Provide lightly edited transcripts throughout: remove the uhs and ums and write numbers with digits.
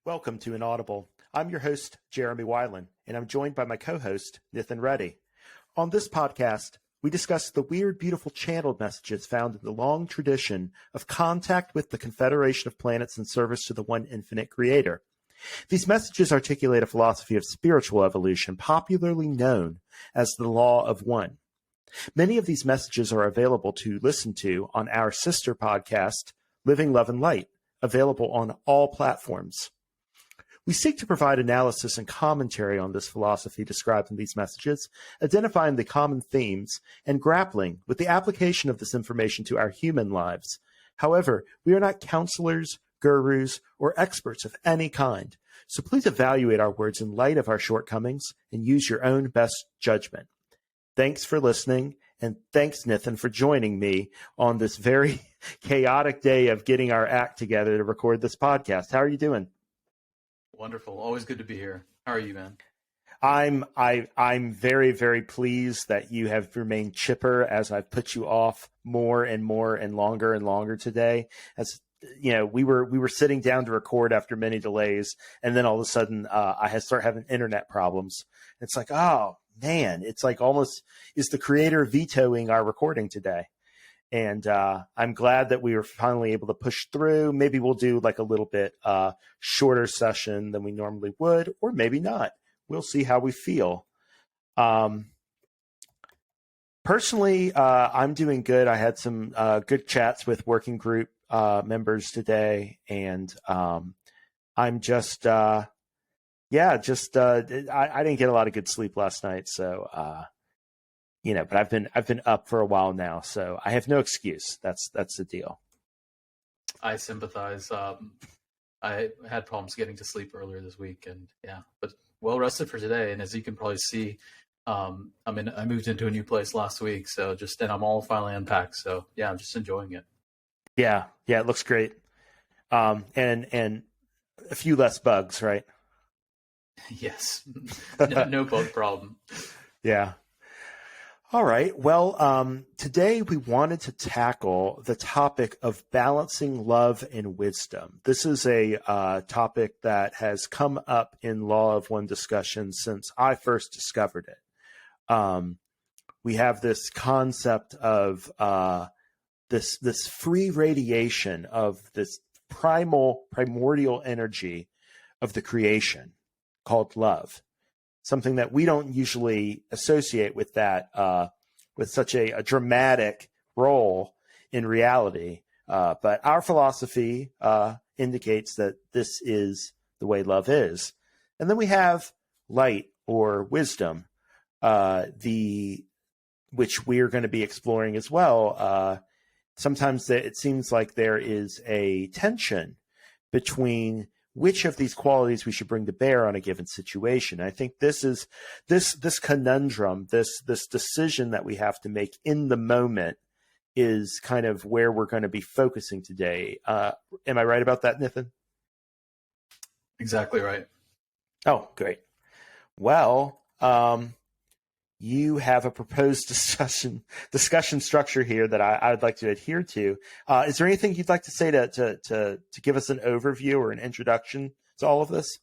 Welcome to Inaudible. I'm your host, Jeremy Weiland, and I'm joined by my co-host, Nithin Reddy. On this podcast, we discuss the weird, beautiful channeled messages found in the long tradition of contact with the Confederation of planets in service to the one infinite creator. These messages articulate a philosophy of spiritual evolution popularly known as the Law of One. Many of these messages are available to listen to on our sister podcast, Living Love and Light, available on all platforms. We seek to provide analysis and commentary on this philosophy described in these messages, identifying the common themes and grappling with the application of this information to our human lives. However, we are not counselors, gurus, or experts of any kind, so please evaluate our words in light of our shortcomings and use your own best judgment. Thanks for listening, and thanks, Nithin, for joining me on this very chaotic day of getting our act together to record this podcast. How are you doing? Wonderful. Always good to be here. How are you, man? I'm very, very pleased that you have remained chipper as I've put you off more and more and longer today. As you know, we were sitting down to record after many delays, and then all of a sudden I had started having internet problems. It's like, oh man, it's like almost is the creator vetoing our recording today. And I'm glad that we were finally able to push through. Maybe we'll do like a little bit shorter session than we normally would, or maybe not. We'll see how we feel. Personally, I'm doing good. I had some good chats with working group members today, and I'm just, I didn't get a lot of good sleep last night, so. But I've been up for a while now, so I have no excuse. That's the deal. I sympathize. I had problems getting to sleep earlier this week, and but well rested for today. And as you can probably see, I moved into a new place last week, so and I'm all finally unpacked. So yeah, I'm just enjoying it. Yeah, it looks great. And a few less bugs, right? Yes, no bug problem. Yeah. All right. Well, today we wanted to tackle the topic of balancing love and wisdom. This is a topic that has come up in Law of One discussions since I first discovered it. We have this concept of this free radiation of this primordial energy of the creation called love. Something that we don't usually associate with that, with such a dramatic role in reality. But our philosophy indicates that this is the way love is. And then we have light or wisdom, which we're going to be exploring as well. Sometimes it seems like there is a tension between which of these qualities we should bring to bear on a given situation. I think this is this conundrum, this decision that we have to make in the moment is kind of where we're going to be focusing today. Am I right about that, Nithin? Exactly right. Oh, great. Well, you have a proposed discussion structure here that I would like to adhere to. Is there anything you'd like to say to give us an overview or an introduction to all of this?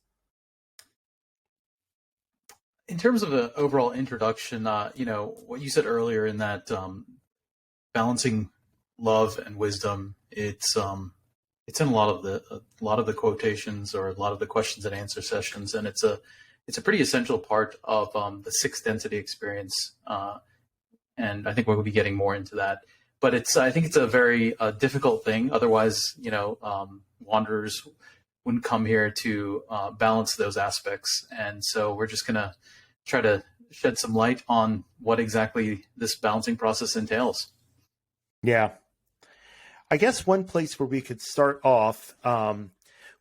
In terms of the overall introduction, what you said earlier in that balancing love and wisdom, it's in a lot of the quotations or a lot of the questions and answer sessions, and it's a pretty essential part of the sixth density experience, and I think we'll be getting more into that. But I think it's a very difficult thing. Otherwise, wanderers wouldn't come here to balance those aspects. And so we're just going to try to shed some light on what exactly this balancing process entails. Yeah. I guess one place where we could start off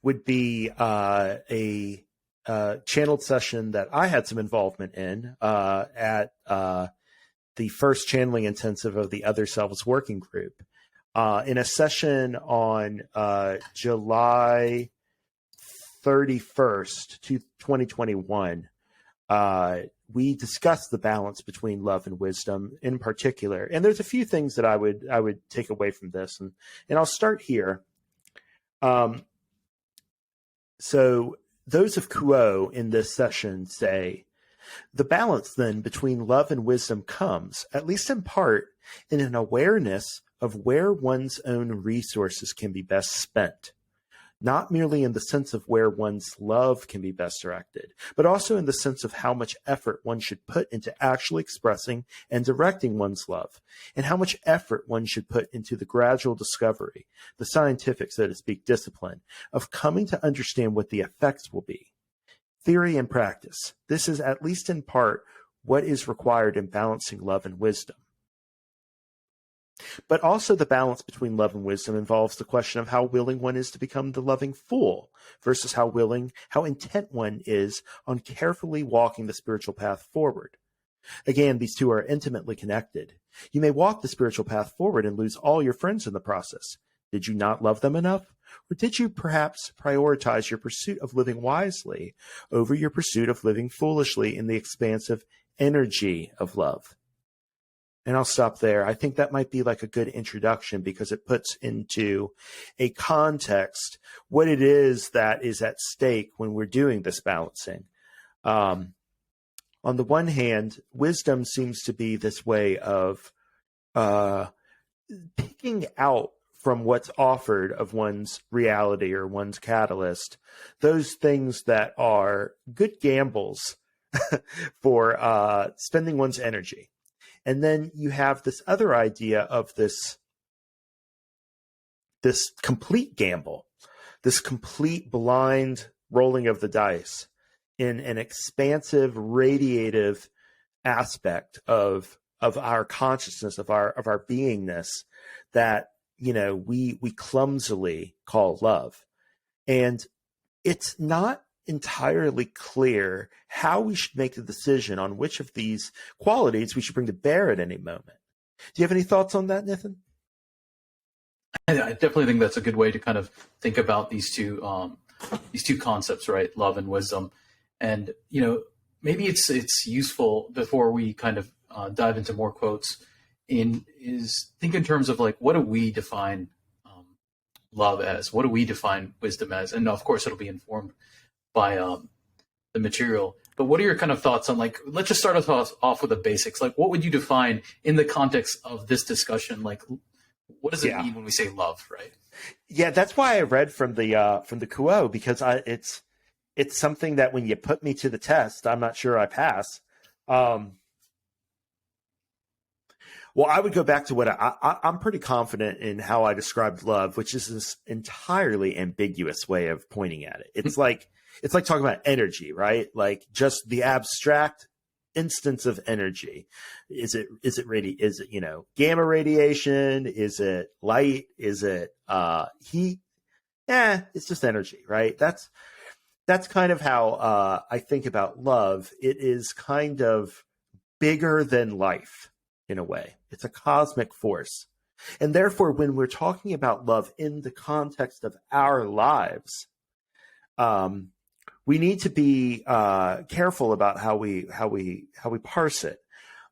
would be a channeled session that I had some involvement in at the first channeling intensive of the Other Selves Working Group. In a session on July 31st, 2021, we discussed the balance between love and wisdom in particular. And there's a few things that I would take away from this. And I'll start here. So those of Kuo in this session say, the balance then between love and wisdom comes, at least in part, in an awareness of where one's own resources can be best spent, not merely in the sense of where one's love can be best directed, but also in the sense of how much effort one should put into actually expressing and directing one's love, and how much effort one should put into the gradual discovery, the scientific, so to speak, discipline of coming to understand what the effects will be. Theory and practice. This is at least in part what is required in balancing love and wisdom. But also the balance between love and wisdom involves the question of how willing one is to become the loving fool versus how intent one is on carefully walking the spiritual path forward. Again, these two are intimately connected. You may walk the spiritual path forward and lose all your friends in the process. Did you not love them enough? Or did you perhaps prioritize your pursuit of living wisely over your pursuit of living foolishly in the expansive energy of love? And I'll stop there. I think that might be like a good introduction because it puts into a context what it is that is at stake when we're doing this balancing. On the one hand, wisdom seems to be this way of picking out from what's offered of one's reality or one's catalyst, those things that are good gambles for spending one's energy. And then you have this other idea of this complete gamble, this complete blind rolling of the dice in an expansive, radiative aspect of our consciousness, of our beingness that, you know, we clumsily call love. And it's not entirely clear how we should make the decision on which of these qualities we should bring to bear at any moment. Do you have any thoughts on that, Nithin? I definitely think that's a good way to kind of think about these two concepts, right? Love and wisdom. And, you know, maybe it's useful before we kind of dive into more quotes is think in terms of like, what do we define love as? What do we define wisdom as? And of course, it'll be informed by the material. But what are your kind of thoughts on, like, let's just start us off with the basics. Like, what would you define in the context of this discussion? Like, what does it mean when we say love, right? Yeah, that's why I read from the Kuo, because it's something that when you put me to the test, I'm not sure I pass. Well, I would go back to what I'm pretty confident in how I described love, which is this entirely ambiguous way of pointing at it. It's like talking about energy, right? Like just the abstract instance of energy. Is it gamma radiation? Is it light? Is it heat? It's just energy, right? That's kind of how I think about love. It is kind of bigger than life in a way. It's a cosmic force. And therefore, when we're talking about love in the context of our lives, we need to be careful about how we parse it.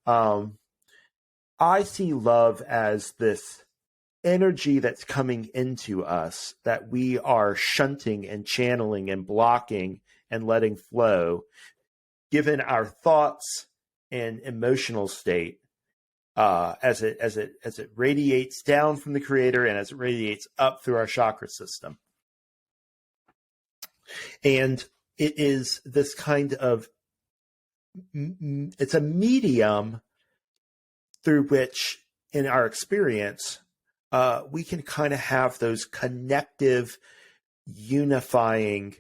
I see love as this energy that's coming into us that we are shunting and channeling and blocking and letting flow, given our thoughts and emotional state, as it radiates down from the Creator and as it radiates up through our chakra system. And it is this kind of, it's a medium through which, in our experience, we can kind of have those connective, unifying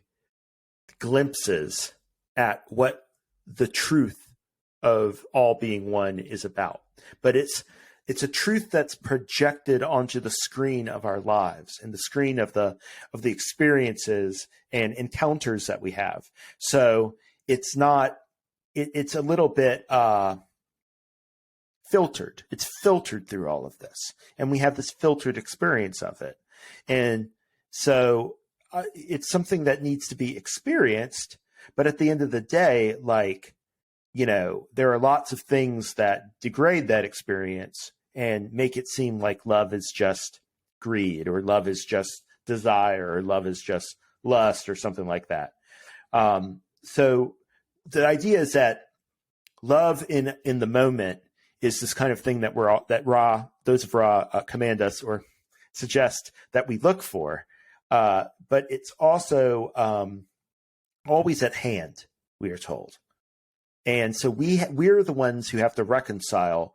glimpses at what the truth of all being one is about. But it's a truth that's projected onto the screen of our lives and the screen of the experiences and encounters that we have. So it's not, it's a little bit filtered. It's filtered through all of this. And we have this filtered experience of it. And so it's something that needs to be experienced. But at the end of the day, like, you know, there are lots of things that degrade that experience and make it seem like love is just greed, or love is just desire, or love is just lust or something like that. So the idea is that love in the moment is this kind of thing that those of Ra command us or suggest that we look for. But it's also always at hand, we are told. And so we're the ones who have to reconcile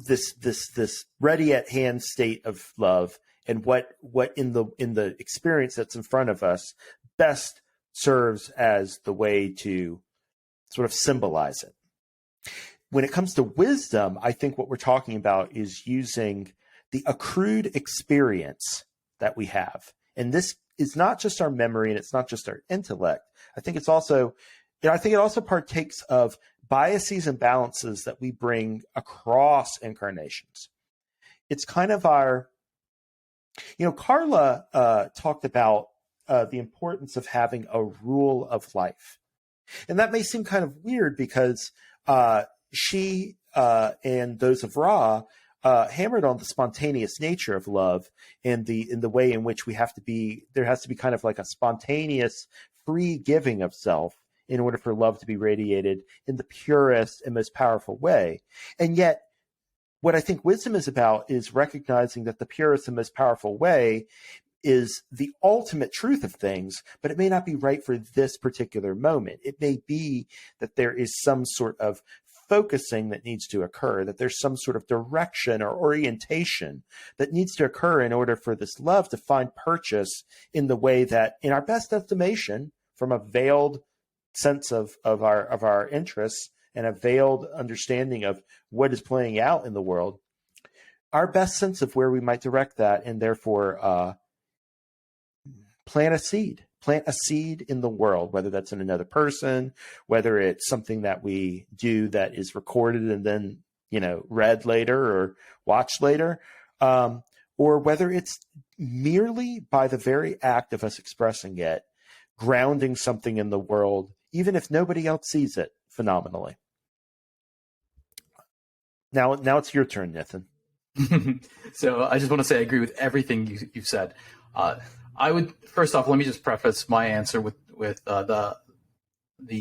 this ready at hand state of love and what in the experience that's in front of us best serves as the way to sort of symbolize it. When it comes to wisdom, I think what we're talking about is using the accrued experience that we have. And this is not just our memory and it's not just our intellect. I think it also partakes of biases and balances that we bring across incarnations. It's kind of our, Carla talked about the importance of having a rule of life. And that may seem kind of weird because she and those of Ra hammered on the spontaneous nature of love and in the way in which there has to be kind of like a spontaneous free giving of self in order for love to be radiated in the purest and most powerful way. And yet, what I think wisdom is about is recognizing that the purest and most powerful way is the ultimate truth of things, but it may not be right for this particular moment. It may be that there is some sort of focusing that needs to occur, that there's some sort of direction or orientation that needs to occur in order for this love to find purchase in the way that, in our best estimation, from a veiled sense of our interests and a veiled understanding of what is playing out in the world, our best sense of where we might direct that and therefore plant a seed in the world, whether that's in another person, whether it's something that we do that is recorded and then, read later or watched later, or whether it's merely by the very act of us expressing it, grounding something in the world, even if nobody else sees it phenomenally. Now it's your turn, Nithin. So I just want to say I agree with everything you've said. I would, first off, let me just preface my answer with the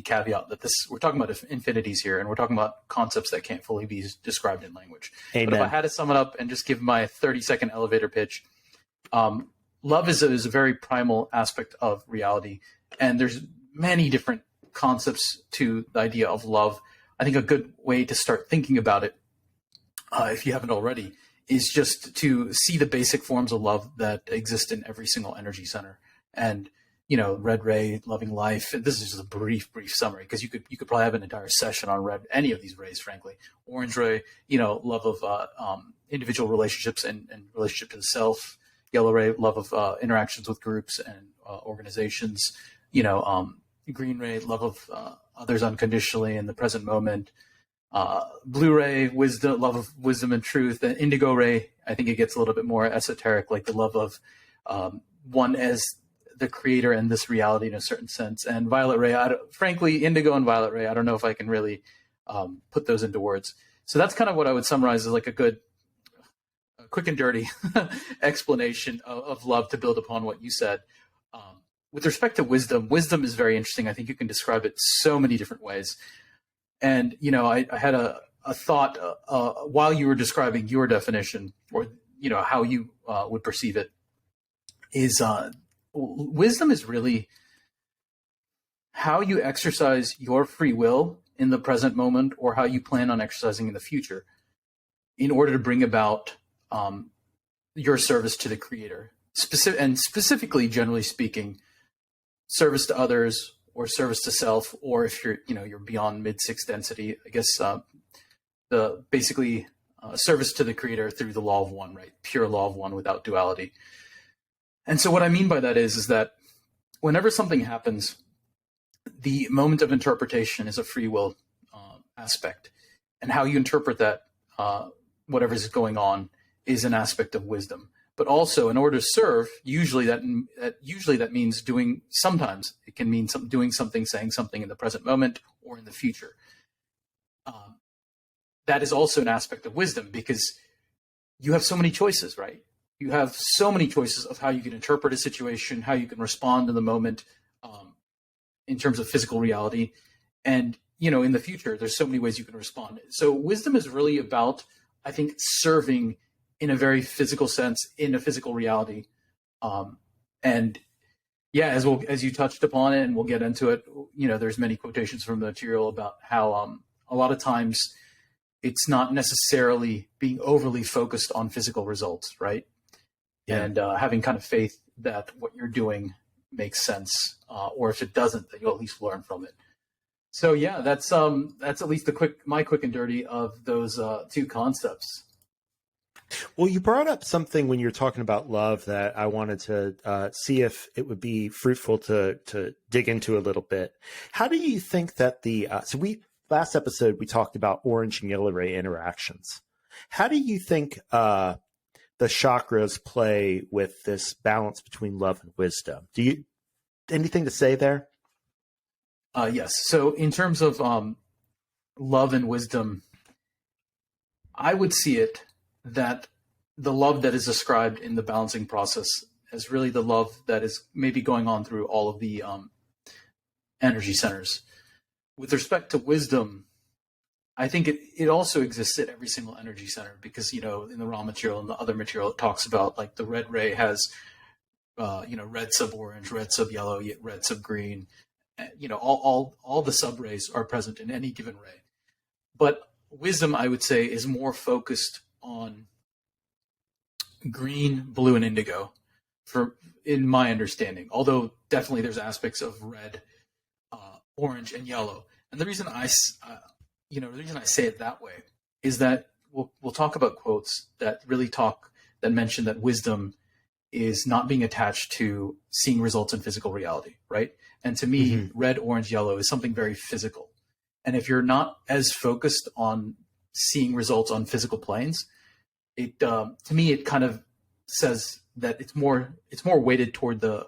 caveat that we're talking about infinities here, and we're talking about concepts that can't fully be described in language. Amen. But if I had to sum it up and just give my 30-second elevator pitch, love is a very primal aspect of reality, and there's many different concepts to the idea of love. I think a good way to start thinking about it, if you haven't already, is just to see the basic forms of love that exist in every single energy center. And, red ray, loving life. This is just a brief summary, because you could probably have an entire session on any of these rays, frankly. Orange ray, love of individual relationships and relationship to the self. Yellow ray, love of interactions with groups and organizations. Green ray, love of others unconditionally in the present moment. Blue ray, wisdom, love of wisdom and truth. And indigo ray, I think it gets a little bit more esoteric, like the love of one as the creator in this reality in a certain sense. And violet ray, frankly, indigo and violet ray, I don't know if I can really put those into words. So that's kind of what I would summarize as like a good, quick and dirty explanation of love to build upon what you said. With respect to wisdom is very interesting. I think you can describe it so many different ways. And, I had a thought while you were describing your definition, or, how you would perceive it, is wisdom is really how you exercise your free will in the present moment, or how you plan on exercising in the future in order to bring about your service to the creator. Specifically, generally speaking, service to others, or service to self, or if you're beyond mid-sixth density, I guess basically service to the creator through the law of one, right? Pure law of one without duality. And so what I mean by that is that whenever something happens, the moment of interpretation is a free will aspect, and how you interpret that, whatever is going on, is an aspect of wisdom. But also, in order to serve, usually that means doing. Sometimes it can mean doing something, saying something in the present moment or in the future. That is also an aspect of wisdom, because you have so many choices, right? you have so many choices of how you can interpret a situation, how you can respond in the moment, in terms of physical reality. And, in the future, there's so many ways you can respond. So wisdom is really about, I think, serving in a very physical sense, in a physical reality. And yeah, as you touched upon it, and we'll get into it, there's many quotations from the material about how a lot of times it's not necessarily being overly focused on physical results, right? Yeah. And having kind of faith that what you're doing makes sense, or if it doesn't, that you'll at least learn from it. So yeah, that's at least my quick and dirty of those two concepts. Well, you brought up something when you were talking about love that I wanted to see if it would be fruitful to dig into a little bit. How do you think that last episode we talked about orange and yellow ray interactions. How do you think the chakras play with this balance between love and wisdom? Anything to say there? Yes. So in terms of love and wisdom, I would see it that the love that is described in the balancing process as really the love that is maybe going on through all of the energy centers. With respect to wisdom, I think it also exists at every single energy center because, in the raw material and the other material, it talks about like the red ray has, red sub orange, red sub yellow, red sub green. All the sub rays are present in any given ray. But wisdom, I would say, is more focused on green, blue, and indigo, in my understanding. Although definitely there's aspects of red, orange, and yellow. And the reason I say it that way is that we'll talk about quotes that mention that wisdom is not being attached to seeing results in physical reality, right? And to me, red, orange, yellow is something very physical. And if you're not as focused on seeing results on physical planes, to me, it kind of says that it's more weighted toward the,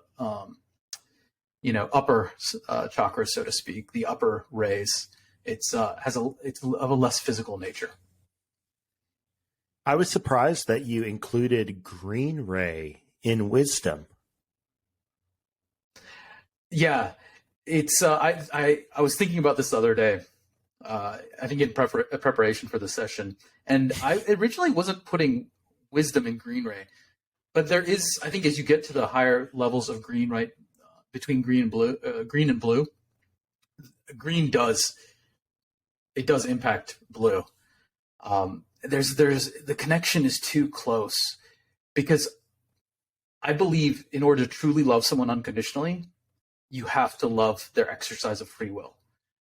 upper chakra, so to speak, the upper rays. It's of a less physical nature. I was surprised that you included green ray in wisdom. Yeah, it's. I was thinking about this the other day. I think in preparation for the session, and I originally wasn't putting wisdom in green ray, but there is. I think as you get to the higher levels of green, right, between green and blue, green does impact blue. There's the connection is too close because I believe in order to truly love someone unconditionally, you have to love their exercise of free will.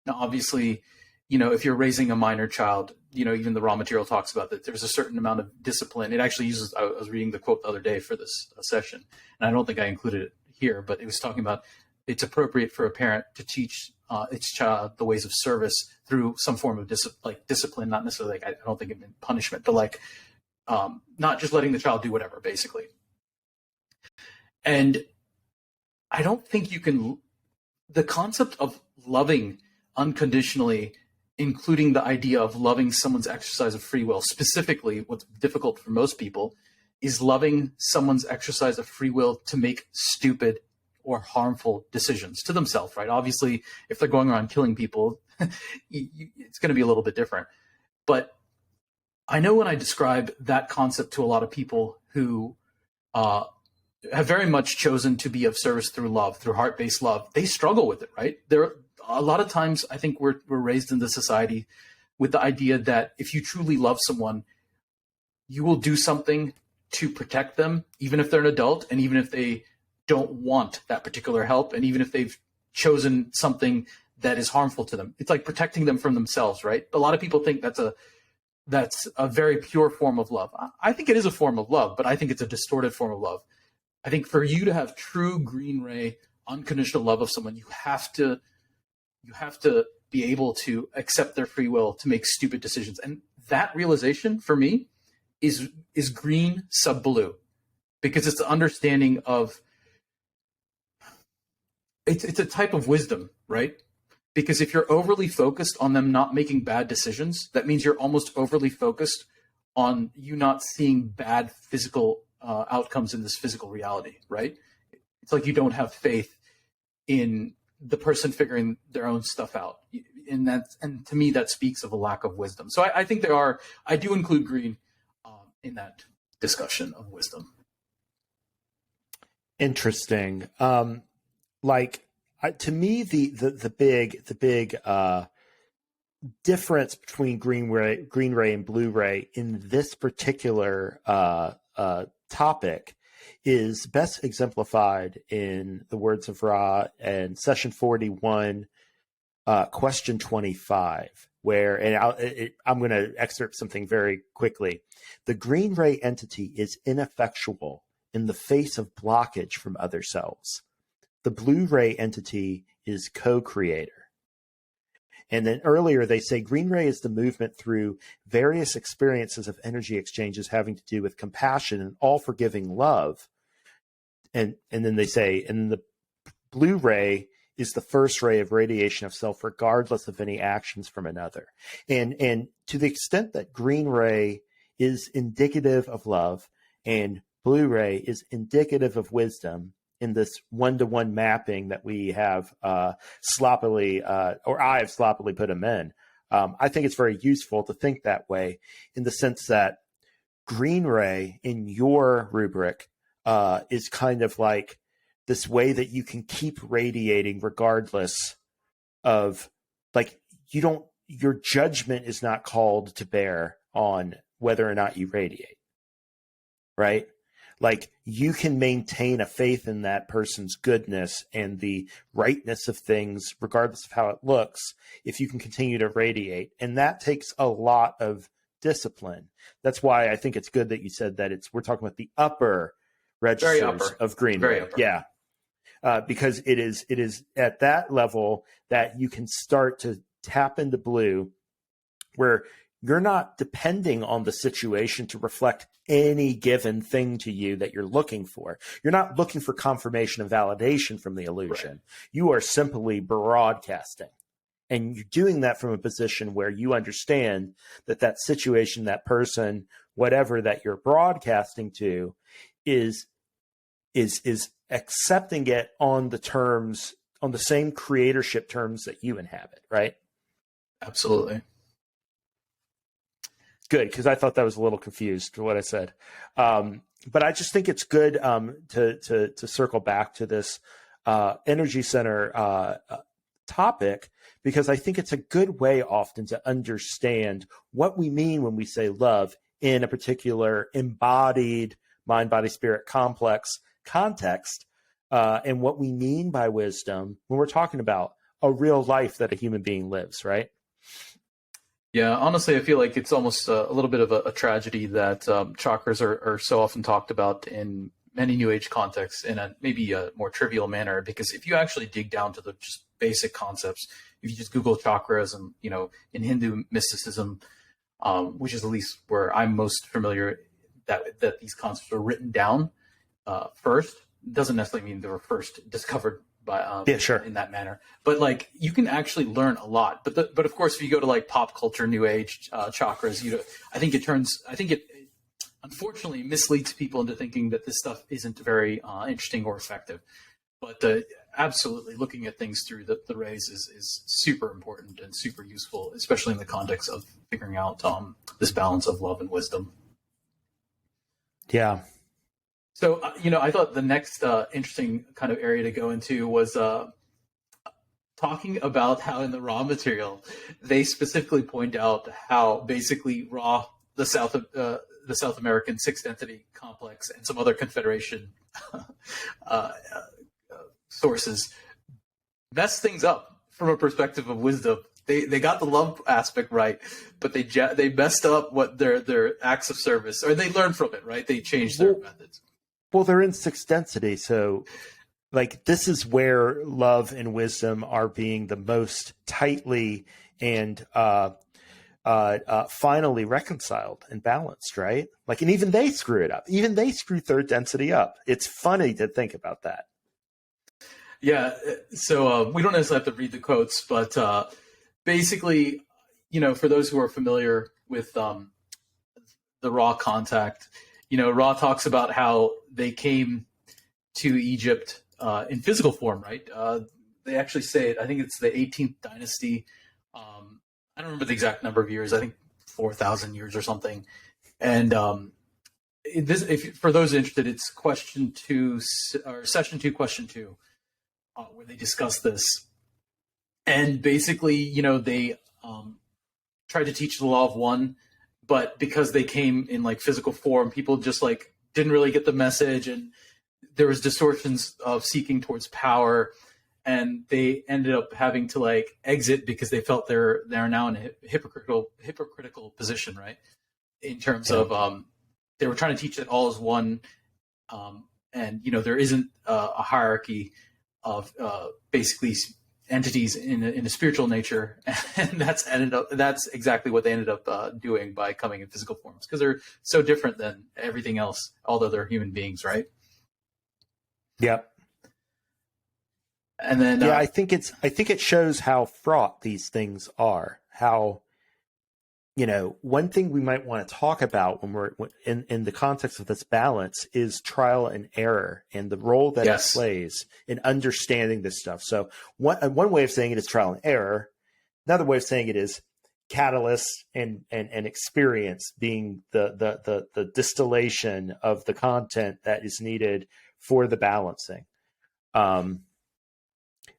Now, obviously, if you're raising a minor child, even the raw material talks about that there's a certain amount of discipline. It actually uses, I was reading the quote the other day for this session, and I don't think I included it here, but it was talking about it's appropriate for a parent to teach its child the ways of service through some form of discipline, not necessarily I don't think it meant punishment, but not just letting the child do whatever, basically. And I don't think the concept of loving unconditionally, including the idea of loving someone's exercise of free will, specifically what's difficult for most people is loving someone's exercise of free will to make stupid or harmful decisions to themselves, right? Obviously, if they're going around killing people, it's going to be a little bit different. But I know when I describe that concept to a lot of people who have very much chosen to be of service through love, through heart-based love, they struggle with it, right? A lot of times I think we're raised in this society with the idea that if you truly love someone, you will do something to protect them, even if they're an adult, and even if they don't want that particular help, and even if they've chosen something that is harmful to them. It's like protecting them from themselves, right? A lot of people think that's a very pure form of love. I think it is a form of love, but I think it's a distorted form of love. I think for you to have true green ray, unconditional love of someone, you have to be able to accept their free will to make stupid decisions. And that realization for me is green sub blue, because it's the understanding of it's a type of wisdom, right? Because if you're overly focused on them not making bad decisions, that means you're almost overly focused on you not seeing bad physical outcomes in this physical reality, right? It's like you don't have faith in the person figuring their own stuff out. And to me, that speaks of a lack of wisdom. So I think I do include green in that discussion of wisdom. Interesting. To me, the big difference between green ray and blue ray in this particular topic is best exemplified in the words of Ra and session 41, question 25, where, and I'm going to excerpt something very quickly. The green ray entity is ineffectual in the face of blockage from other cells. The blue ray entity is co-creator. And then earlier they say green ray is the movement through various experiences of energy exchanges having to do with compassion and all forgiving love. And then they say, and the blue ray is the first ray of radiation of self, regardless of any actions from another. And to the extent that green ray is indicative of love and blue ray is indicative of wisdom, in this one-to-one mapping that we have sloppily, or I have sloppily put them in, I think it's very useful to think that way, in the sense that green ray in your rubric is kind of like this way that you can keep radiating regardless of, like, your judgment is not called to bear on whether or not you radiate, right? Like, you can maintain a faith in that person's goodness and the rightness of things, regardless of how it looks, if you can continue to radiate. And that takes a lot of discipline. That's why I think it's good that you said that we're talking about the upper registers of green ray. Yeah. Because it is at that level that you can start to tap into blue, where you're not depending on the situation to reflect any given thing to you that you're looking for. You're not looking for confirmation and validation from the illusion. Right. You are simply broadcasting. And you're doing that from a position where you understand that situation, that person, whatever that you're broadcasting to is accepting it on the terms, on the same creatorship terms that you inhabit, right? Absolutely. Good, because I thought that was a little confused to what I said. But I just think it's good to circle back to this energy center topic, because I think it's a good way often to understand what we mean when we say love in a particular embodied mind, body, spirit complex context, and what we mean by wisdom when we're talking about a real life that a human being lives, right? Yeah, honestly, I feel like it's almost a little bit of a tragedy that chakras are so often talked about in many New Age contexts in maybe a more trivial manner. Because if you actually dig down to the just basic concepts, if you just Google chakras and, in Hindu mysticism, which is at least where I'm most familiar, that these concepts were written down first, doesn't necessarily mean they were first discovered by in that manner, but like you can actually learn a lot. But of course, if you go to like pop culture, New Age chakras, I think it unfortunately misleads people into thinking that this stuff isn't very interesting or effective. But absolutely, looking at things through the rays is super important and super useful, especially in the context of figuring out this balance of love and wisdom. Yeah. So, I thought the next interesting kind of area to go into was talking about how in the Ra material, they specifically point out how basically Ra, the South American sixth density complex, and some other Confederation sources mess things up from a perspective of wisdom. They got the love aspect right, but they messed up what their acts of service, or they learned from it, right? They changed their methods. Well, they're in sixth density, so like this is where love and wisdom are being the most tightly and finally reconciled and balanced, right? Like, and even they screw it up. Even they screw third density up. It's funny to think about that. Yeah. So we don't necessarily have to read the quotes, but basically, for those who are familiar with the Ra contact, Ra talks about how they came to Egypt in physical form, right? They actually say it. I think it's the 18th dynasty. I don't remember the exact number of years. I think 4,000 years or something. And for those interested, it's question 2 or session 2, question 2, where they discuss this. And basically, they tried to teach the law of one, but because they came in like physical form, people just like didn't really get the message, and there was distortions of seeking towards power, and they ended up having to like exit because they felt they're now in a hypocritical position, right? In terms of they were trying to teach that all is one, and there isn't a hierarchy of basically entities in a spiritual nature, and that's exactly what they ended up doing by coming in physical forms, because they're so different than everything else, although they're human beings, right? Yep. And then I think it shows how fraught these things are. How, one thing we might want to talk about when we're in the context of this balance is trial and error and the role that it plays in understanding this stuff. So one way of saying it is trial and error. Another way of saying it is catalyst and experience being the distillation of the content that is needed for the balancing.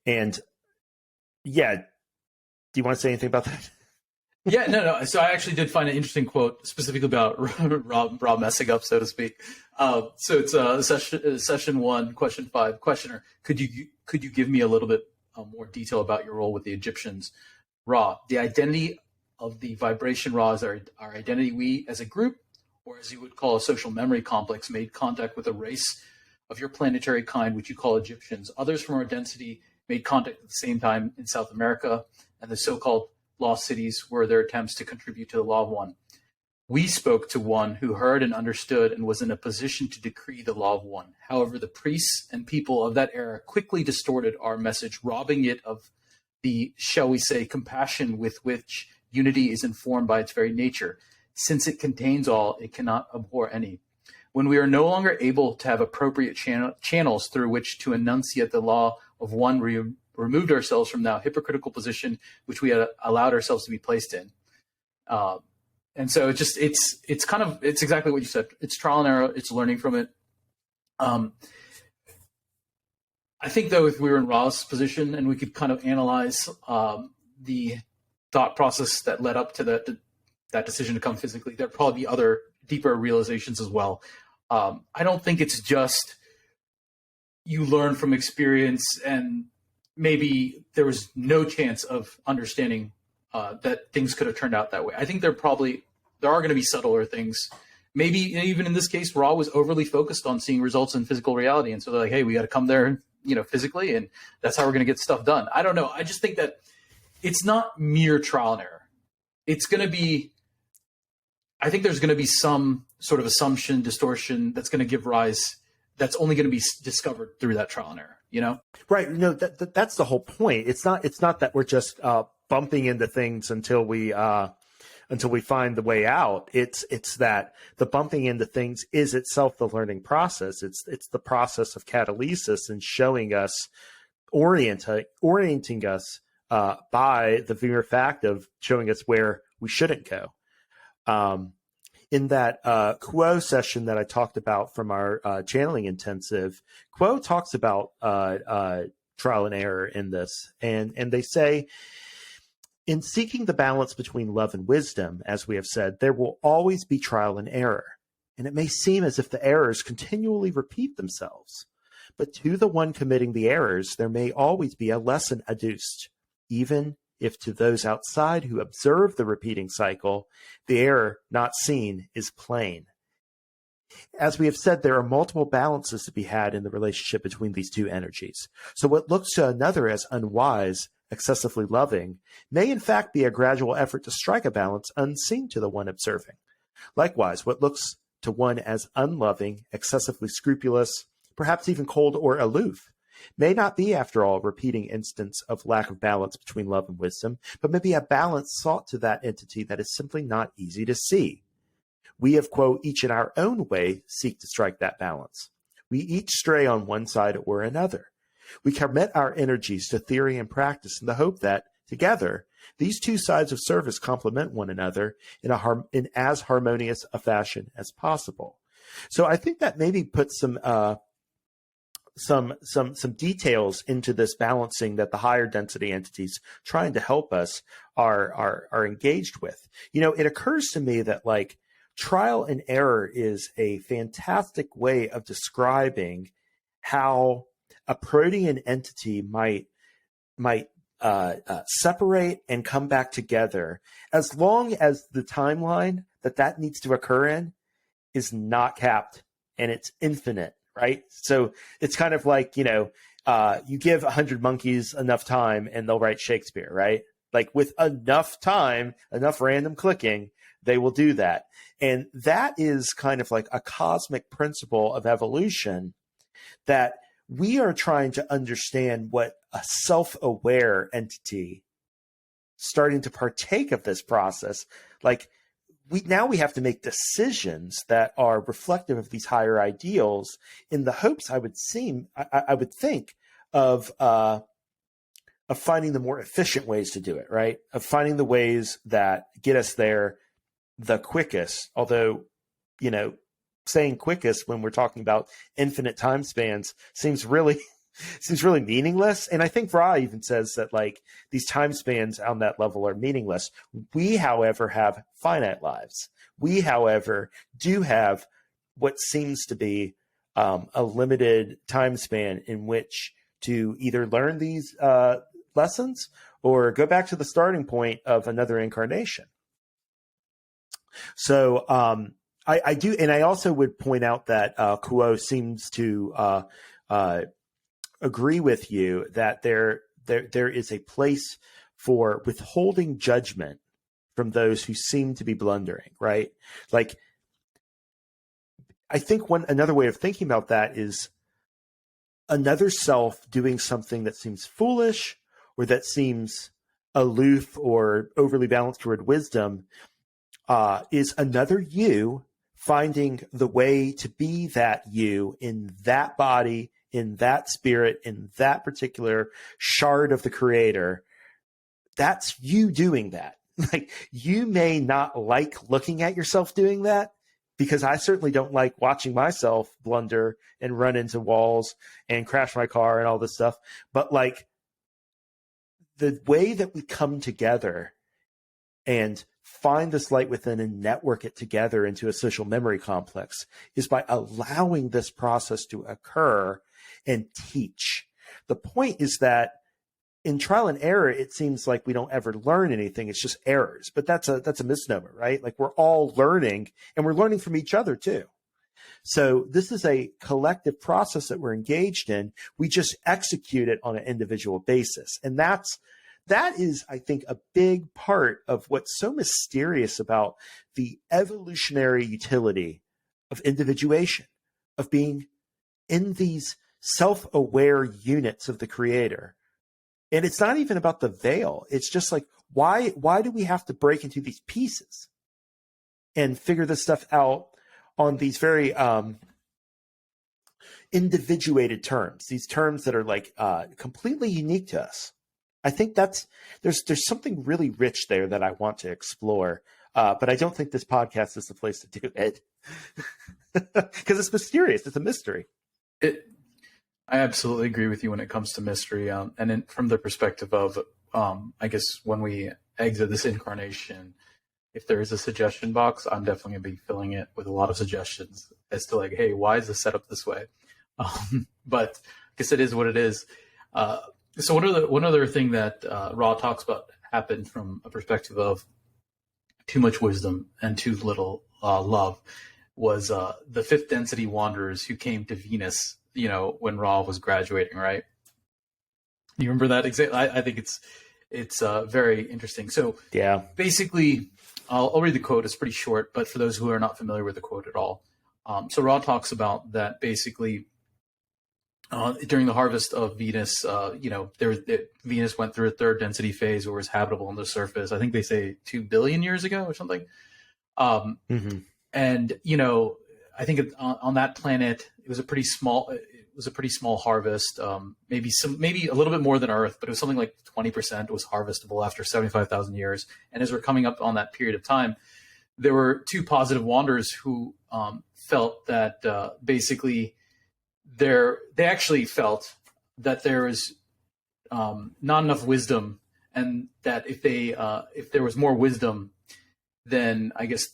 And yeah, do you want to say anything about that? Yeah, no. So I actually did find an interesting quote specifically about Rob messing up, so to speak. So it's session 1, question 5. Questioner: Could you give me a little bit more detail about your role with the Egyptians? Ra: The identity of the vibration Ra is our identity. We as a group, or as you would call a social memory complex, made contact with a race of your planetary kind, which you call Egyptians. Others from our density made contact at the same time in South America, and the so-called lost cities were their attempts to contribute to the law of one. We spoke to one who heard and understood and was in a position to decree the law of one. However, the priests and people of that era quickly distorted our message, robbing it of the, shall we say, compassion with which unity is informed by its very nature. Since it contains all, it cannot abhor any. When we are no longer able to have appropriate channels through which to enunciate the law of one, we removed ourselves from that hypocritical position which we had allowed ourselves to be placed in. And so it's exactly what you said. It's trial and error. It's learning from it. I think, though, if we were in Ra's position and we could kind of analyze the thought process that led up to that decision to come physically, there'd probably be other deeper realizations as well. I don't think it's just you learn from experience and maybe there was no chance of understanding that things could have turned out that way. I think there are going to be subtler things. Maybe even in this case, Ra was overly focused on seeing results in physical reality. And so they're like, hey, we got to come there, physically, and that's how we're going to get stuff done. I don't know. I just think that it's not mere trial and error. It's going to be, I think there's going to be some sort of assumption, distortion that's going to give rise, that's only going to be discovered through that trial and error, Right. That's the whole point. It's not that we're just bumping into things until we find the way out. It's that the bumping into things is itself the learning process. It's the process of catalysis and showing us, orienting us by the mere fact of showing us where we shouldn't go. In that Quo session that I talked about from our channeling intensive, Quo talks about trial and error in this, and they say, in seeking the balance between love and wisdom, as we have said, there will always be trial and error, and it may seem as if the errors continually repeat themselves. But to the one committing the errors, there may always be a lesson adduced, even if to those outside who observe the repeating cycle, the error not seen is plain. As we have said, there are multiple balances to be had in the relationship between these two energies. So what looks to another as unwise, excessively loving, may in fact be a gradual effort to strike a balance unseen to the one observing. Likewise, what looks to one as unloving, excessively scrupulous, perhaps even cold or aloof, may not be, after all, a repeating instance of lack of balance between love and wisdom, but may be a balance sought to that entity that is simply not easy to see. we have, quote, each in our own way seek to strike that balance. We each stray on one side or another. We commit our energies to theory and practice in the hope that, together, these two sides of service complement one another in as harmonious a fashion as possible. So I think that maybe puts some details into this balancing that the higher density entities trying to help us are engaged with. You know, it occurs to me that like trial and error is a fantastic way of describing how a protean entity might separate and come back together, as long as the timeline that needs to occur in is not capped and it's infinite, right? So it's kind of like, you know, you give 100 monkeys enough time and they'll write Shakespeare, right? Like with enough time, enough random clicking, they will do that. And that is kind of like a cosmic principle of evolution that we are trying to understand what a self-aware entity starting to partake of this process. Like we have to make decisions that are reflective of these higher ideals in the hopes I would think of finding the more efficient ways to do it, right? Of finding the ways that get us there the quickest, although, you know, saying quickest when we're talking about infinite time spans seems really meaningless. And I think Ra even says that like these time spans on that level are meaningless. We, however, have finite lives. We, however, do have what seems to be a limited time span in which to either learn these lessons or go back to the starting point of another incarnation. So I do, and I also would point out that Kuo seems to agree with you that there is a place for withholding judgment from those who seem to be blundering, right? Like, I think another way of thinking about that is another self doing something that seems foolish or that seems aloof or overly balanced toward wisdom is another you finding the way to be that you in that body, in that spirit, in that particular shard of the creator. That's you doing that. Like, you may not like looking at yourself doing that, because I certainly don't like watching myself blunder and run into walls and crash my car and all this stuff. But like, the way that we come together and find this light within and network it together into a social memory complex is by allowing this process to occur and teach. The point is that in trial and error, it seems like we don't ever learn anything. It's just errors, but that's a misnomer, right? Like, we're all learning, and we're learning from each other too. So this is a collective process that we're engaged in. We just execute it on an individual basis. And that is, I think, a big part of what's so mysterious about the evolutionary utility of individuation, of being in these self-aware units of the creator. And it's not even about the veil. It's just like, why do we have to break into these pieces and figure this stuff out on these very individuated terms, these terms that are like completely unique to us? I think there's something really rich there that I want to explore, but I don't think this podcast is the place to do it because it's mysterious. It's a mystery. I absolutely agree with you when it comes to mystery, and from the perspective of, I guess, when we exit this incarnation, if there is a suggestion box, I'm definitely going to be filling it with a lot of suggestions as to like, hey, why is this set up this way? But I guess it is what it is. So one other thing that Ra talks about happened from a perspective of too much wisdom and too little love was the fifth density wanderers who came to Venus, you know, when Ra was graduating, right? You remember that? I think it's very interesting. So yeah, basically, I'll read the quote. It's pretty short, but for those who are not familiar with the quote at all, so Ra talks about that basically during the harvest of Venus, you know, Venus went through a third density phase where it was habitable on the surface. I think they say 2 billion years ago or something. And I think on that planet it was a pretty small harvest, maybe a little bit more than Earth, but it was something like 20% was harvestable after 75,000 years. And as we're coming up on that period of time, there were two positive wanderers who felt that basically they actually felt that there was not enough wisdom, and that if there was more wisdom, then I guess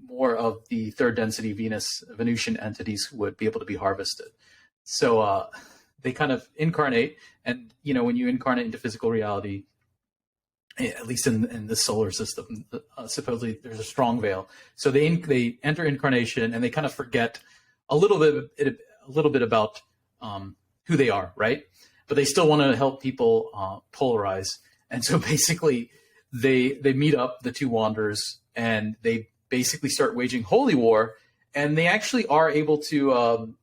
more of the third density Venusian entities would be able to be harvested. So they kind of incarnate, and when you incarnate into physical reality, at least in the solar system, supposedly there's a strong veil. So they enter incarnation, and they kind of forget a little bit about who they are, right? But they still want to help people polarize, and so basically they meet up, the two wanderers, and they basically start waging holy war, and they actually are able to.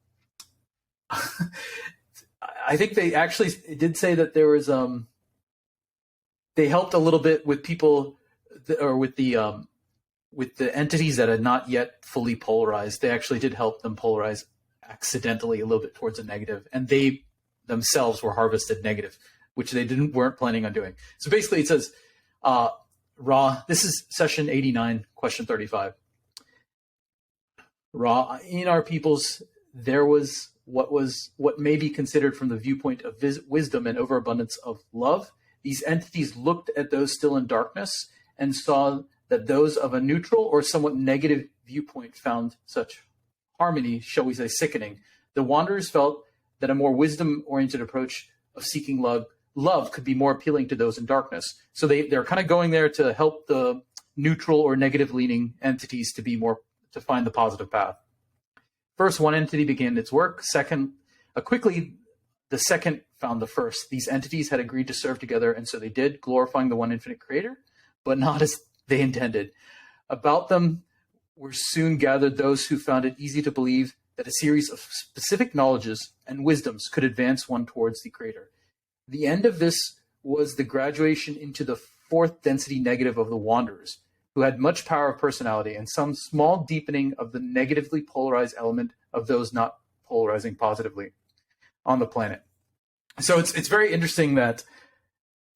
I think they actually did say that there was they helped a little bit with people, or with the entities that had not yet fully polarized. They actually did help them polarize accidentally a little bit towards a negative, and they themselves were harvested negative, which they weren't planning on doing. So basically, it says, Ra. This is session 89, question 35. Ra, in our peoples, there was what may be considered from the viewpoint of wisdom and overabundance of love. These entities looked at those still in darkness and saw that those of a neutral or somewhat negative viewpoint found such harmony, shall we say, sickening. The wanderers felt that a more wisdom-oriented approach of seeking love could be more appealing to those in darkness. So they're kind of going there to help the neutral or negative-leaning entities to find the positive path. First, one entity began its work. Second, quickly, the second found the first. These entities had agreed to serve together, and so they did, glorifying the one infinite creator, but not as they intended. About them were soon gathered those who found it easy to believe that a series of specific knowledges and wisdoms could advance one towards the creator. The end of this was the graduation into the fourth density negative of the wanderers, who had much power of personality and some small deepening of the negatively polarized element of those not polarizing positively on the planet. So it's very interesting that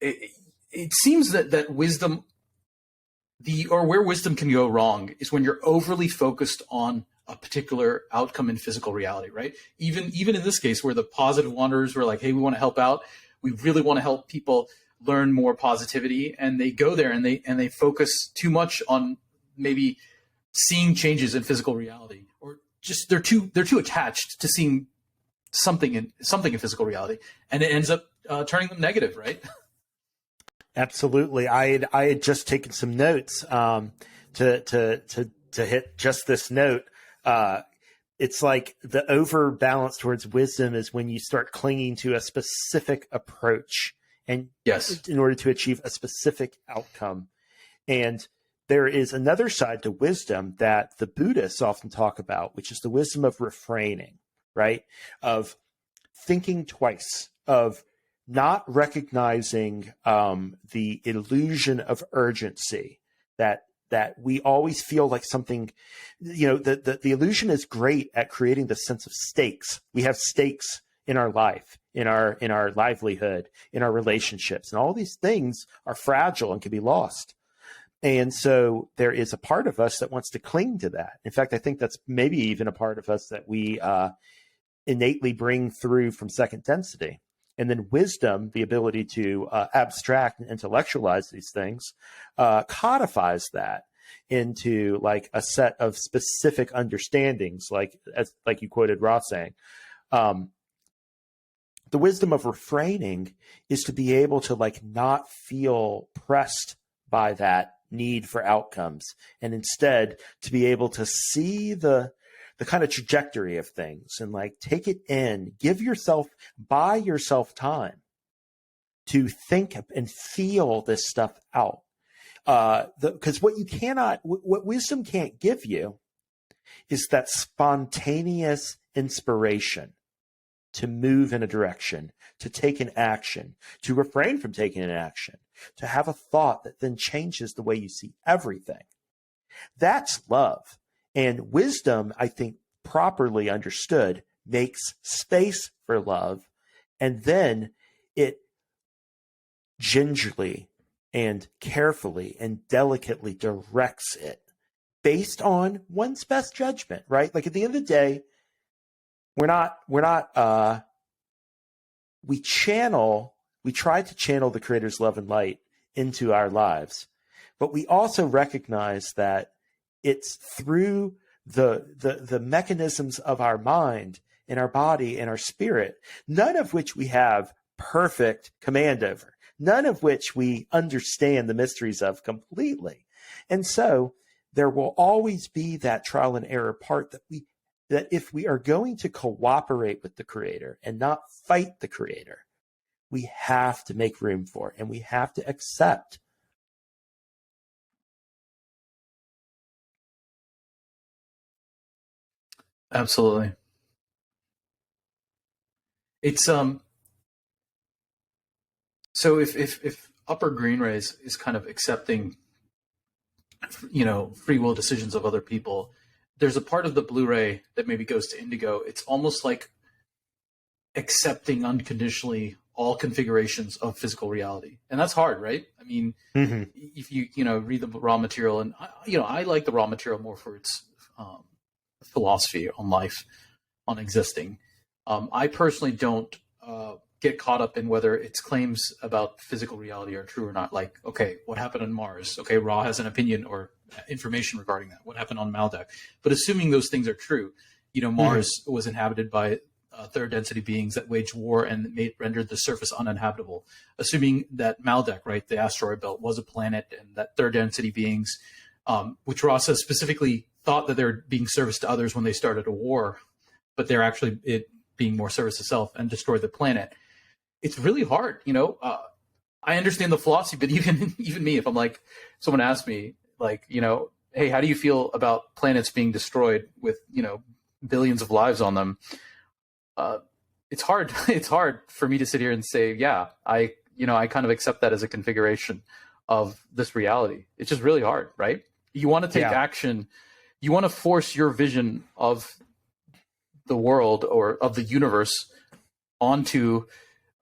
it seems that wisdom, where wisdom can go wrong is when you're overly focused on a particular outcome in physical reality, right? Even in this case, where the positive wanderers were like, hey, we want to help out. We really want to help people learn more positivity, and they go there and they focus too much on maybe seeing changes in physical reality, or just they're too attached to seeing something in physical reality, and it ends up turning them negative, right? Absolutely. I had just taken some notes to hit just this note. It's like the overbalance towards wisdom is when you start clinging to a specific approach, and yes, in order to achieve a specific outcome. And there is another side to wisdom that the Buddhists often talk about, which is the wisdom of refraining, right? Of thinking twice, of not recognizing the illusion of urgency that we always feel like something, the illusion is great at creating the sense of stakes. We have stakes in our life, in our livelihood, in our relationships, and all these things are fragile and can be lost. And so there is a part of us that wants to cling to that. In fact, I think that's maybe even a part of us that we innately bring through from second density. And then wisdom, the ability to abstract and intellectualize these things, codifies that into like a set of specific understandings, like you quoted Ross saying. The wisdom of refraining is to be able to like not feel pressed by that need for outcomes, and instead to be able to see the kind of trajectory of things and like take it in, buy yourself time to think and feel this stuff out. Because what wisdom can't give you is that spontaneous inspiration to move in a direction, to take an action, to refrain from taking an action, to have a thought that then changes the way you see everything. That's love. And wisdom, I think, properly understood, makes space for love, and then it gingerly and carefully and delicately directs it based on one's best judgment, right? Like at the end of the day, we try to channel the Creator's love and light into our lives, but we also recognize that it's through the mechanisms of our mind and our body and our spirit, none of which we have perfect command over, none of which we understand the mysteries of completely. And so there will always be that trial and error part that if we are going to cooperate with the Creator and not fight the Creator, we have to make room for it, and we have to accept. Absolutely. It's so if upper green rays is kind of accepting, free will decisions of other people, there's a part of the blue ray that maybe goes to indigo. It's almost like accepting unconditionally all configurations of physical reality, and that's hard, right? I mean, if you read the raw material, and I like the raw material more for its philosophy on life, on existing. I personally don't get caught up in whether its claims about physical reality are true or not. Like, okay, what happened on Mars? Okay, Ra has an opinion or information regarding that. What happened on Maldak? But assuming those things are true, Mars was inhabited by third density beings that waged war and rendered the surface uninhabitable. Assuming that Maldak, right, the asteroid belt, was a planet, and that third density beings, which Ra says specifically thought that they're being service to others when they started a war, but they're actually being more service to self and destroyed the planet. It's really hard, I understand the philosophy, but even me, if I'm like, someone asked me, like, hey, how do you feel about planets being destroyed with, billions of lives on them? It's hard. It's hard for me to sit here and say, yeah, I kind of accept that as a configuration of this reality. It's just really hard, right? You want to take action. You want to force your vision of the world or of the universe onto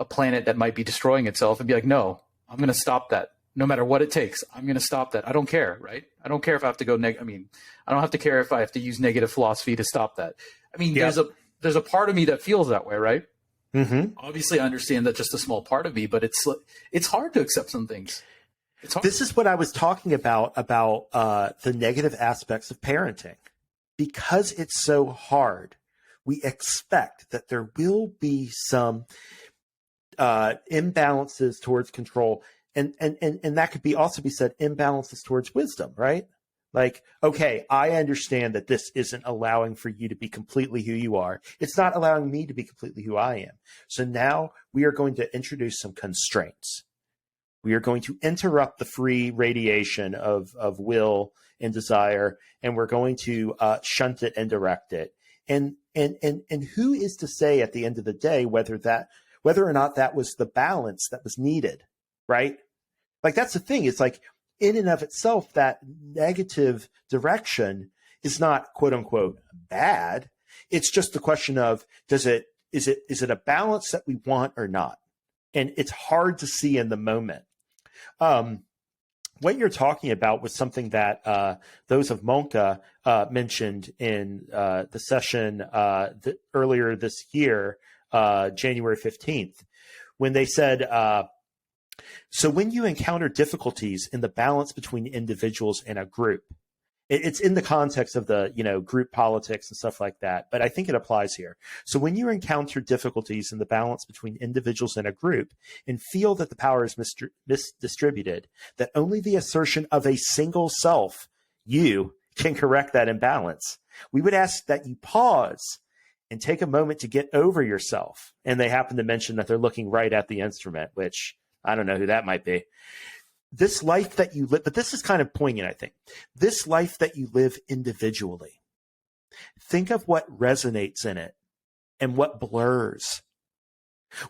a planet that might be destroying itself and be like, no, I'm going to stop that. No matter what it takes, I'm going to stop that. I don't care, right? I don't care if I have to go I don't have to care if I have to use negative philosophy to stop that. There's a part of me that feels that way, right? Mm-hmm. Obviously, I understand that just a small part of me, but it's hard to accept some things. It's hard. This is what I was talking about the negative aspects of parenting. Because it's so hard, we expect that there will be some imbalances towards control, and that could be also be said imbalances towards wisdom, right? Like, okay, I understand that this isn't allowing for you to be completely who you are. It's not allowing me to be completely who I am. So now we are going to introduce some constraints. We are going to interrupt the free radiation of will and desire, and we're going to shunt it and direct it. And who is to say at the end of the day whether or not that was the balance that was needed, right? Like, that's the thing. It's like, in and of itself, that negative direction is not quote unquote bad. It's just the question of, is it a balance that we want or not? And it's hard to see in the moment. What you're talking about was something that those of Monka mentioned in the session earlier this year, January 15th, when they said, so when you encounter difficulties in the balance between individuals and a group, it's in the context of the, group politics and stuff like that, but I think it applies here. So when you encounter difficulties in the balance between individuals and a group and feel that the power is misdistributed, that only the assertion of a single self, you, can correct that imbalance, we would ask that you pause and take a moment to get over yourself. And they happen to mention that they're looking right at the instrument, which I don't know who that might be. This life that you live, but this is kind of poignant, I think. This life that you live individually, think of what resonates in it and what blurs.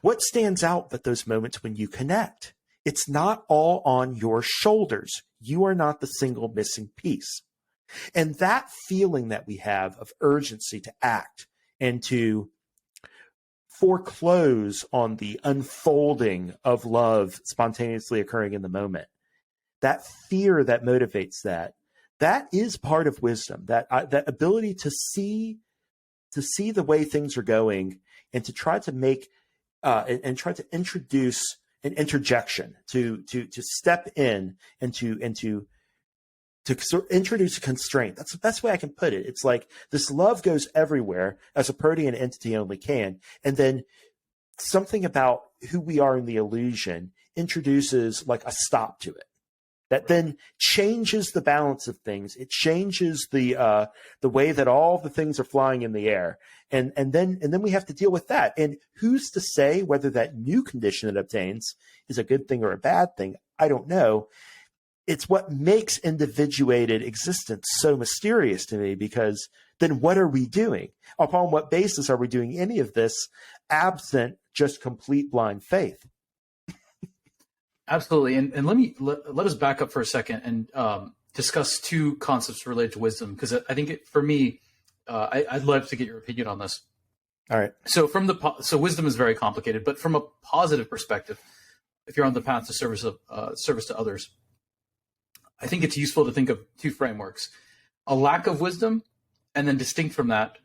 What stands out at those moments when you connect? It's not all on your shoulders. You are not the single missing piece. And that feeling that we have of urgency to act and to foreclose on the unfolding of love spontaneously occurring in the moment, that fear that motivates that is part of wisdom, that ability to see the way things are going and to try to make and try to introduce an interjection to step in and to sort of introduce a constraint. That's the best way I can put it. It's like this love goes everywhere as a protean entity only can. And then something about who we are in the illusion introduces like a stop to it that then changes the balance of things. It changes the way that all the things are flying in the air. And then we have to deal with that. And who's to say whether that new condition that obtains is a good thing or a bad thing? I don't know. It's what makes individuated existence so mysterious to me, because then what are we doing? Upon what basis are we doing any of this absent just complete blind faith? Absolutely. And let us back up for a second and discuss two concepts related to wisdom, because I think for me, I'd love to get your opinion on this. All right. So so wisdom is very complicated, but from a positive perspective, if you're on the path to service to others, I think it's useful to think of two frameworks: a lack of wisdom, and then distinct from that,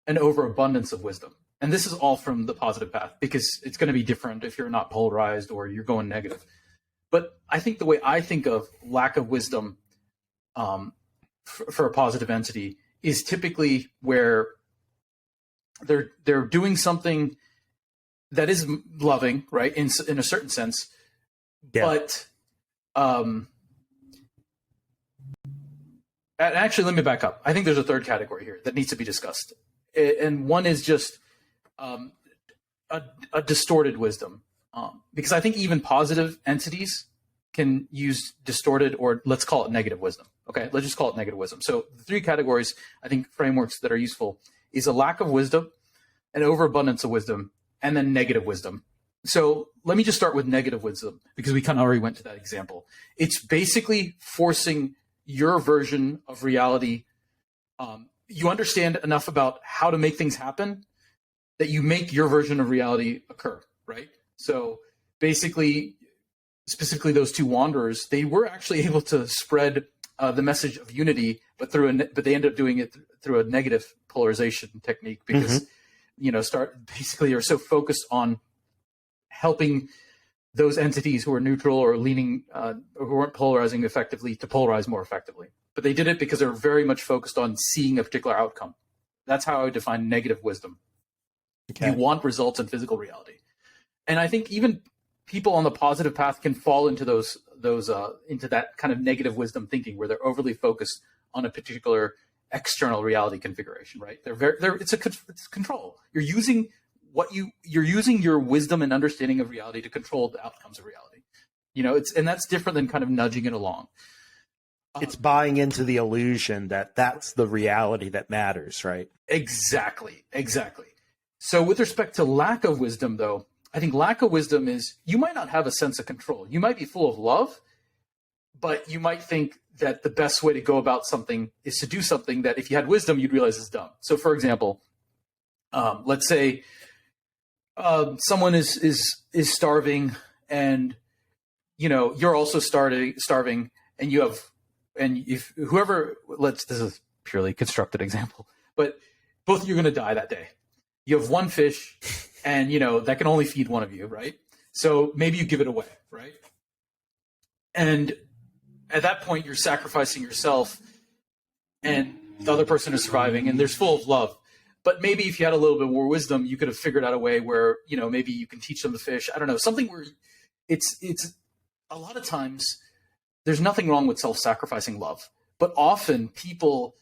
an overabundance of wisdom. And this is all from the positive path, because it's going to be different if you're not polarized or you're going negative. But I think the way I think of lack of wisdom for a positive entity is typically where they're doing something that is loving, right, in a certain sense, yeah. But actually, let me back up. I think there's a third category here that needs to be discussed, and one is just a distorted wisdom. Because I think even positive entities can use distorted, or let's call it negative wisdom. Okay, let's just call it negative wisdom. So the three categories, I think, frameworks that are useful is a lack of wisdom, an overabundance of wisdom, and then negative wisdom. So let me just start with negative wisdom, because we kind of already went to that example. It's basically forcing your version of reality. You understand enough about how to make things happen that you make your version of reality occur, right? So basically, specifically those two wanderers, they were actually able to spread the message of unity, but they ended up doing it through a negative polarization technique, because basically are so focused on helping those entities who are neutral or leaning, who weren't polarizing effectively, to polarize more effectively. But they did it because they're very much focused on seeing a particular outcome. That's how I would define negative wisdom. Okay. You want results in physical reality. And I think even people on the positive path can fall into those into that kind of negative wisdom thinking, where they're overly focused on a particular external reality configuration, right? It's control. You're using your wisdom and understanding of reality to control the outcomes of reality. And that's different than kind of nudging it along. It's buying into the illusion that that's the reality that matters, right? Exactly. So with respect to lack of wisdom, though, I think lack of wisdom is you might not have a sense of control. You might be full of love, but you might think that the best way to go about something is to do something that if you had wisdom, you'd realize is dumb. So for example, let's say someone is starving, and you're also starving, and if whoever, this is a purely constructed example, but both of you are going to die that day. You have one fish, and that can only feed one of you, right? So maybe you give it away, right? And at that point, you're sacrificing yourself, and the other person is surviving, and there's full of love. But maybe if you had a little bit more wisdom, you could have figured out a way where maybe you can teach them to fish. I don't know, something where it's a lot of times there's nothing wrong with self-sacrificing love, but often people,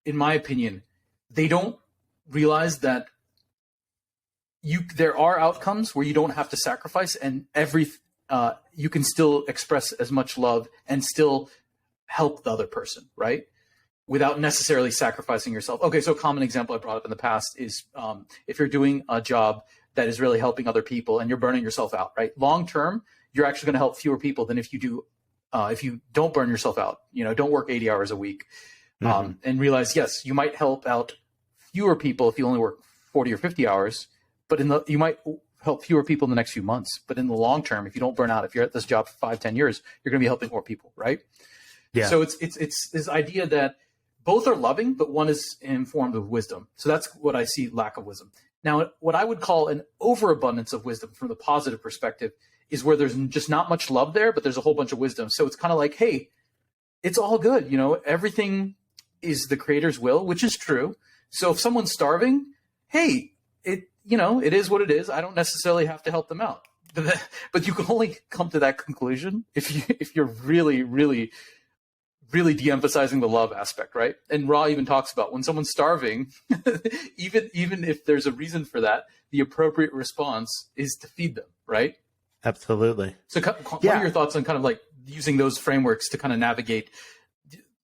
in my opinion, they don't realize that there are outcomes where you don't have to sacrifice, and you can still express as much love and still help the other person, right? Without necessarily sacrificing yourself. Okay, so a common example I brought up in the past is if you're doing a job that is really helping other people and you're burning yourself out, right? Long term, you're actually going to help fewer people than if you don't burn yourself out. Don't work 80 hours a week. and realize, yes, you might help out fewer people if you only work 40 or 50 hours, but you might help fewer people in the next few months. But in the long term, if you don't burn out, if you're at this job for 5-10 years, you're going to be helping more people, right? Yeah. So it's this idea that both are loving, but one is informed of wisdom. So that's what I see, lack of wisdom. Now, what I would call an overabundance of wisdom from the positive perspective is where there's just not much love there, but there's a whole bunch of wisdom. So it's kind of like, hey, it's all good. Everything is the creator's will, which is true. So if someone's starving, hey, it is what it is. I don't necessarily have to help them out. But you can only come to that conclusion if you're really, really, really de-emphasizing the love aspect, right? And Ra even talks about when someone's starving, even if there's a reason for that, the appropriate response is to feed them, right? Absolutely. So what are your thoughts on kind of like using those frameworks to kind of navigate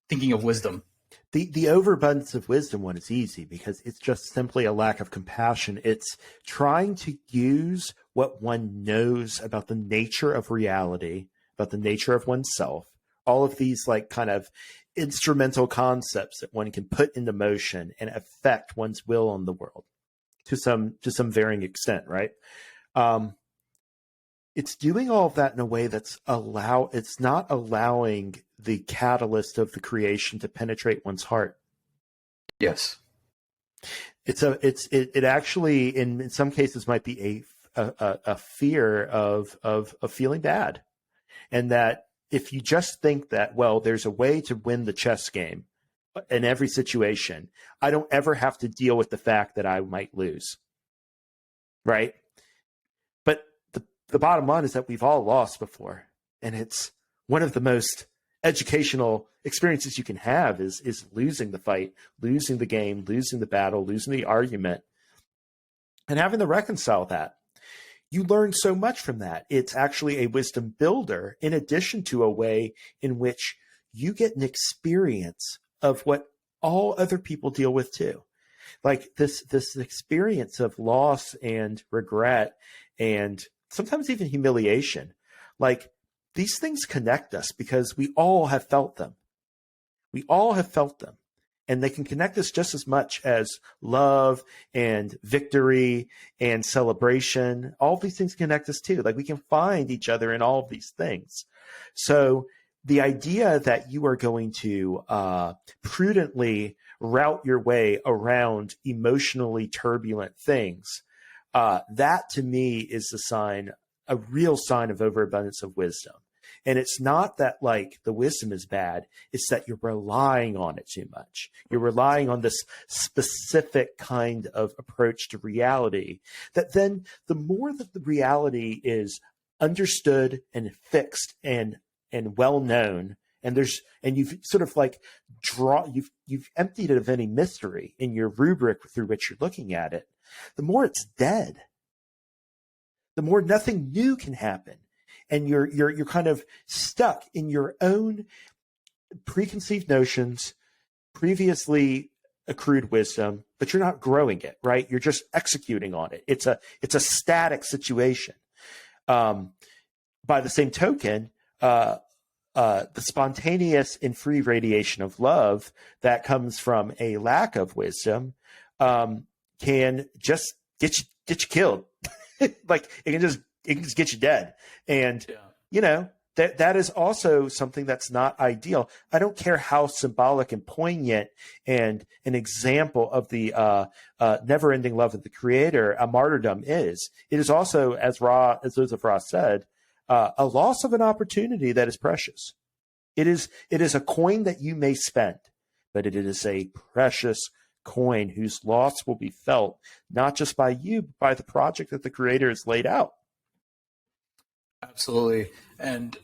thinking of wisdom? The overabundance of wisdom one is easy because it's just simply a lack of compassion. It's trying to use what one knows about the nature of reality, about the nature of oneself, all of these like kind of instrumental concepts that one can put into motion and affect one's will on the world to some varying extent, right? It's doing all of that in a way that's it's not allowing the catalyst of the creation to penetrate one's heart. Yes. It actually in some cases might be a fear of feeling bad. And that if you just think that, well, there's a way to win the chess game in every situation, I don't ever have to deal with the fact that I might lose. Right? But the bottom line is that we've all lost before. And it's one of the most educational experiences you can have is losing the fight, losing the game, losing the battle, losing the argument, and having to reconcile that. You learn so much from that. It's actually a wisdom builder in addition to a way in which you get an experience of what all other people deal with too. Like this experience of loss and regret and sometimes even humiliation. Like these things connect us because we all have felt them. We all have felt them. And they can connect us just as much as love and victory and celebration. All of these things connect us too. Like we can find each other in all of these things. So the idea that you are going to prudently route your way around emotionally turbulent things, that to me is a real sign of overabundance of wisdom. And it's not that like the wisdom is bad. It's that you're relying on it too much. You're relying on this specific kind of approach to reality that then the more that the reality is understood and fixed and well known, and you've sort of like you've emptied it of any mystery in your rubric through which you're looking at it, the more it's dead. The more nothing new can happen. And you're kind of stuck in your own preconceived notions, previously accrued wisdom, but you're not growing it, right? You're just executing on it. It's a static situation. By the same token, the spontaneous and free radiation of love that comes from a lack of wisdom can just get you killed. Like it can just get you dead. And, that is also something that's not ideal. I don't care how symbolic and poignant and an example of the never-ending love of the creator a martyrdom is. It is also, as Joseph Ross said, a loss of an opportunity that is precious. It is a coin that you may spend, but it is a precious coin whose loss will be felt not just by you, but by the project that the creator has laid out. Absolutely. And,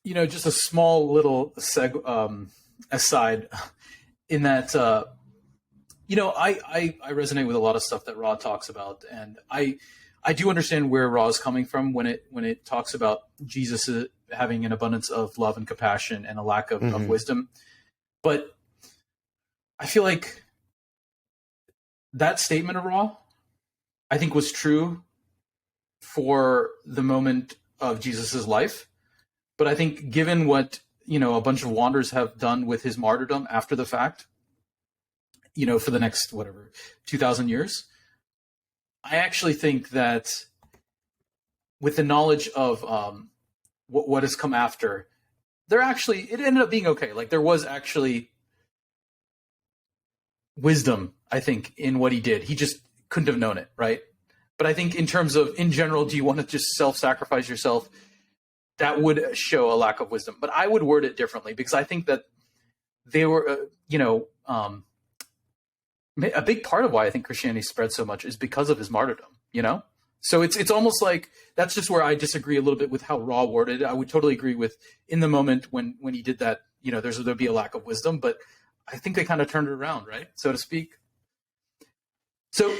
just a small little aside in that, I resonate with a lot of stuff that Ra talks about. And I do understand where Ra is coming from when it talks about Jesus having an abundance of love and compassion and a lack of wisdom. But I feel like that statement of Ra, I think was true for the moment of Jesus's life. But I think given what a bunch of wanderers have done with his martyrdom after the fact, for the next, 2,000 years. I actually think that with the knowledge of what has come after, it ended up being okay. Like, there was actually wisdom, I think, in what he did. He just couldn't have known it, right? But I think in terms of, in general, do you want to just self-sacrifice yourself? That would show a lack of wisdom. But I would word it differently, because I think that they were, a big part of why I think Christianity spread so much is because of his martyrdom, So it's almost like, that's just where I disagree a little bit with how Ra worded it. I would totally agree with, in the moment when he did that, there'd be a lack of wisdom, but I think they kind of turned it around, right? So to speak. So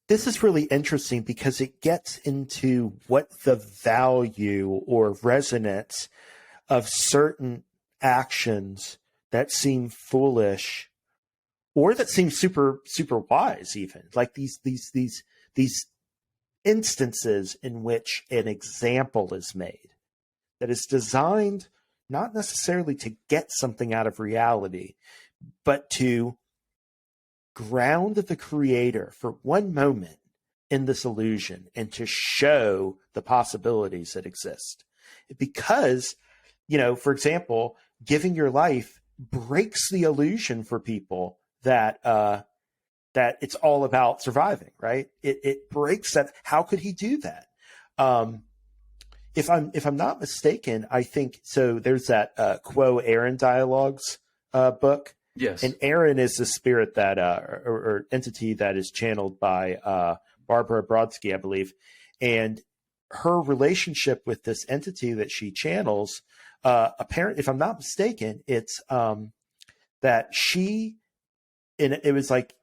this is really interesting because it gets into what the value or resonance of certain actions that seem foolish or that seem super, super wise, even like these instances in which an example is made that is designed not necessarily to get something out of reality, but to ground the creator for one moment in this illusion and to show the possibilities that exist. Because, for example, giving your life breaks the illusion for people that it's all about surviving, right? It breaks that. How could he do that? If I'm not mistaken, I think so. There's that Quo Aaron Dialogues book. Yes. And Aaron is the spirit that or entity that is channeled by Barbara Brodsky, I believe. And her relationship with this entity that she channels, apparently, if I'm not mistaken, it's that she, it was like,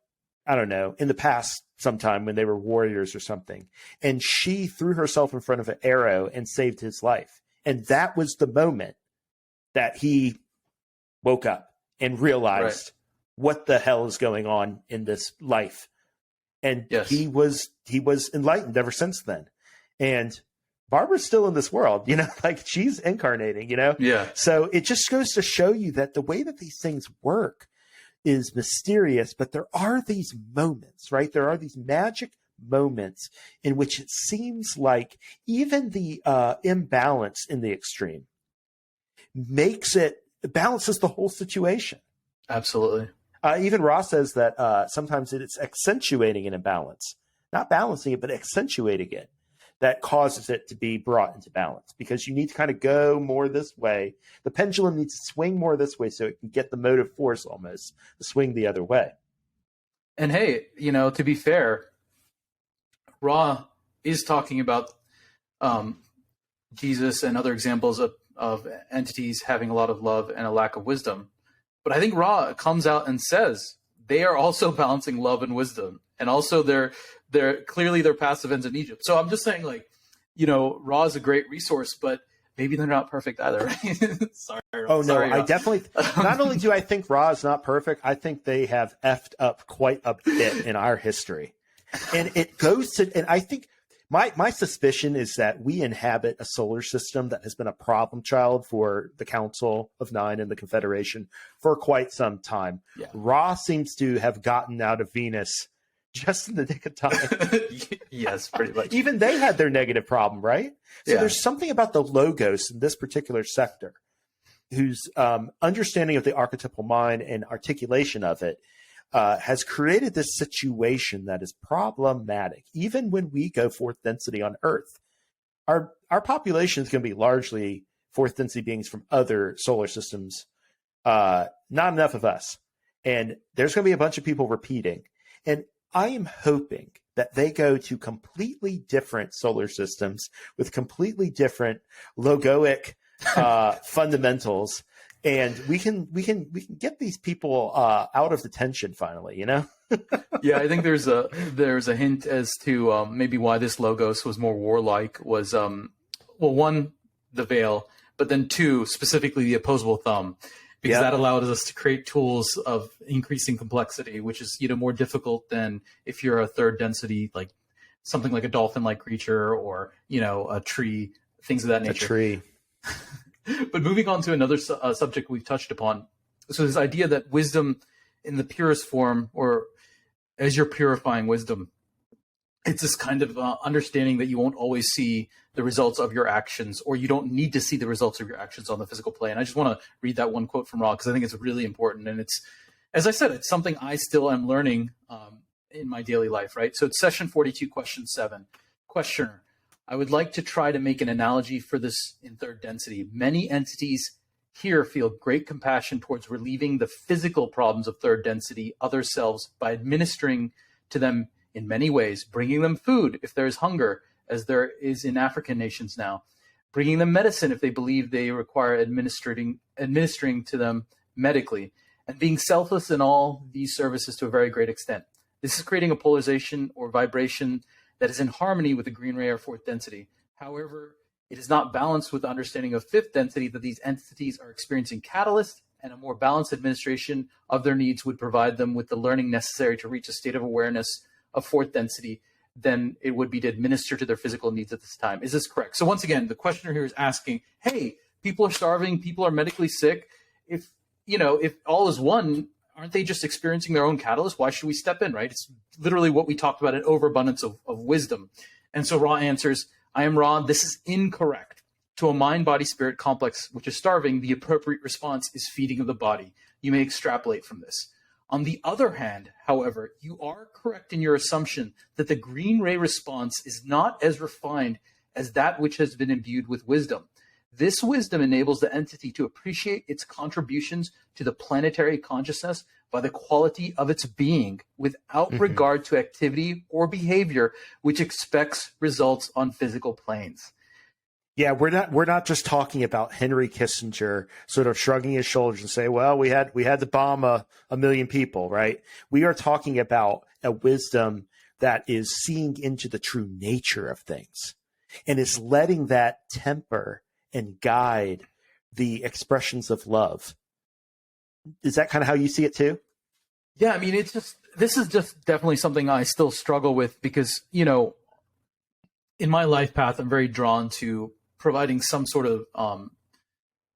I don't know, in the past sometime when they were warriors or something, and she threw herself in front of an arrow and saved his life. And that was the moment that he woke up and realized what the hell is going on in this life. And he was enlightened ever since then. And Barbara's still in this world, like she's incarnating, Yeah. So it just goes to show you that the way that these things work is mysterious, but there are these moments, right? There are these magic moments in which it seems like even the imbalance in the extreme balances the whole situation. Absolutely. Even Ross says that sometimes it's accentuating an imbalance, not balancing it, but accentuating it, that causes it to be brought into balance, because you need to kind of go more this way. The pendulum needs to swing more this way so it can get the motive force almost to swing the other way. And hey, to be fair, Ra is talking about Jesus and other examples of entities having a lot of love and a lack of wisdom. But I think Ra comes out and says they are also balancing love and wisdom. And also they're clearly their past events in Egypt. So I'm just saying, Ra is a great resource, but maybe they're not perfect either, right? Sorry. Oh, no, Ra. I definitely, not only do I think Ra is not perfect, I think they have effed up quite a bit in our history. And it goes to, and I think my suspicion is that we inhabit a solar system that has been a problem child for the Council of Nine and the Confederation for quite some time. Yeah. Ra seems to have gotten out of Venus just in the nick of time. Yes, pretty much. Even they had their negative problem, right? So Yeah. There's something about the logos in this particular sector whose understanding of the archetypal mind and articulation of it has created this situation that is problematic. Even when we go fourth density on Earth, our population is going to be largely fourth density beings from other solar systems. Not enough of us. And there's going to be a bunch of people repeating. And I am hoping that they go to completely different solar systems with completely different logoic fundamentals, and we can get these people out of detention finally. Yeah, I think there's a hint as to maybe why this logos was more warlike was one, the veil, but then two, specifically the opposable thumb. Because that allowed us to create tools of increasing complexity, which is more difficult than if you're a third density, like something like a dolphin-like creature or a tree, things of that nature. A tree. But moving on to another subject we've touched upon. So this idea that wisdom in the purest form, or as you're purifying wisdom, it's this kind of understanding that you won't always see the results of your actions, or you don't need to see the results of your actions on the physical plane. I just want to read that one quote from Ra because I think it's really important. And it's, as I said, it's something I still am learning in my daily life, right? So it's session 42, question 7. Questioner, I would like to try to make an analogy for this in third density. Many entities here feel great compassion towards relieving the physical problems of third density, other selves, by administering to them in many ways, bringing them food if there is hunger, as there is in African nations now, bringing them medicine if they believe they require administering to them medically, and being selfless in all these services to a very great extent. This is creating a polarization or vibration that is in harmony with the green ray or fourth density. However, it is not balanced with the understanding of fifth density that these entities are experiencing catalyst, and a more balanced administration of their needs would provide them with the learning necessary to reach a state of awareness of fourth density than it would be to administer to their physical needs at this time. Is this correct? So once again, the questioner here is asking, hey, people are starving, people are medically sick. If all is one, aren't they just experiencing their own catalyst? Why should we step in, right? It's literally what we talked about, an overabundance of wisdom. And so Ra answers, I am Ra, this is incorrect. To a mind-body-spirit complex which is starving, the appropriate response is feeding of the body. You may extrapolate from this. On the other hand, however, you are correct in your assumption that the green ray response is not as refined as that which has been imbued with wisdom. This wisdom enables the entity to appreciate its contributions to the planetary consciousness by the quality of its being without regard to activity or behavior which expects results on physical planes. Yeah, we're not just talking about Henry Kissinger sort of shrugging his shoulders and say, well, we had to bomb a million people, right? We are talking about a wisdom that is seeing into the true nature of things and is letting that temper and guide the expressions of love. Is that kind of how you see it too? Yeah, I mean, this is just definitely something I still struggle with because, in my life path, I'm very drawn to providing some sort of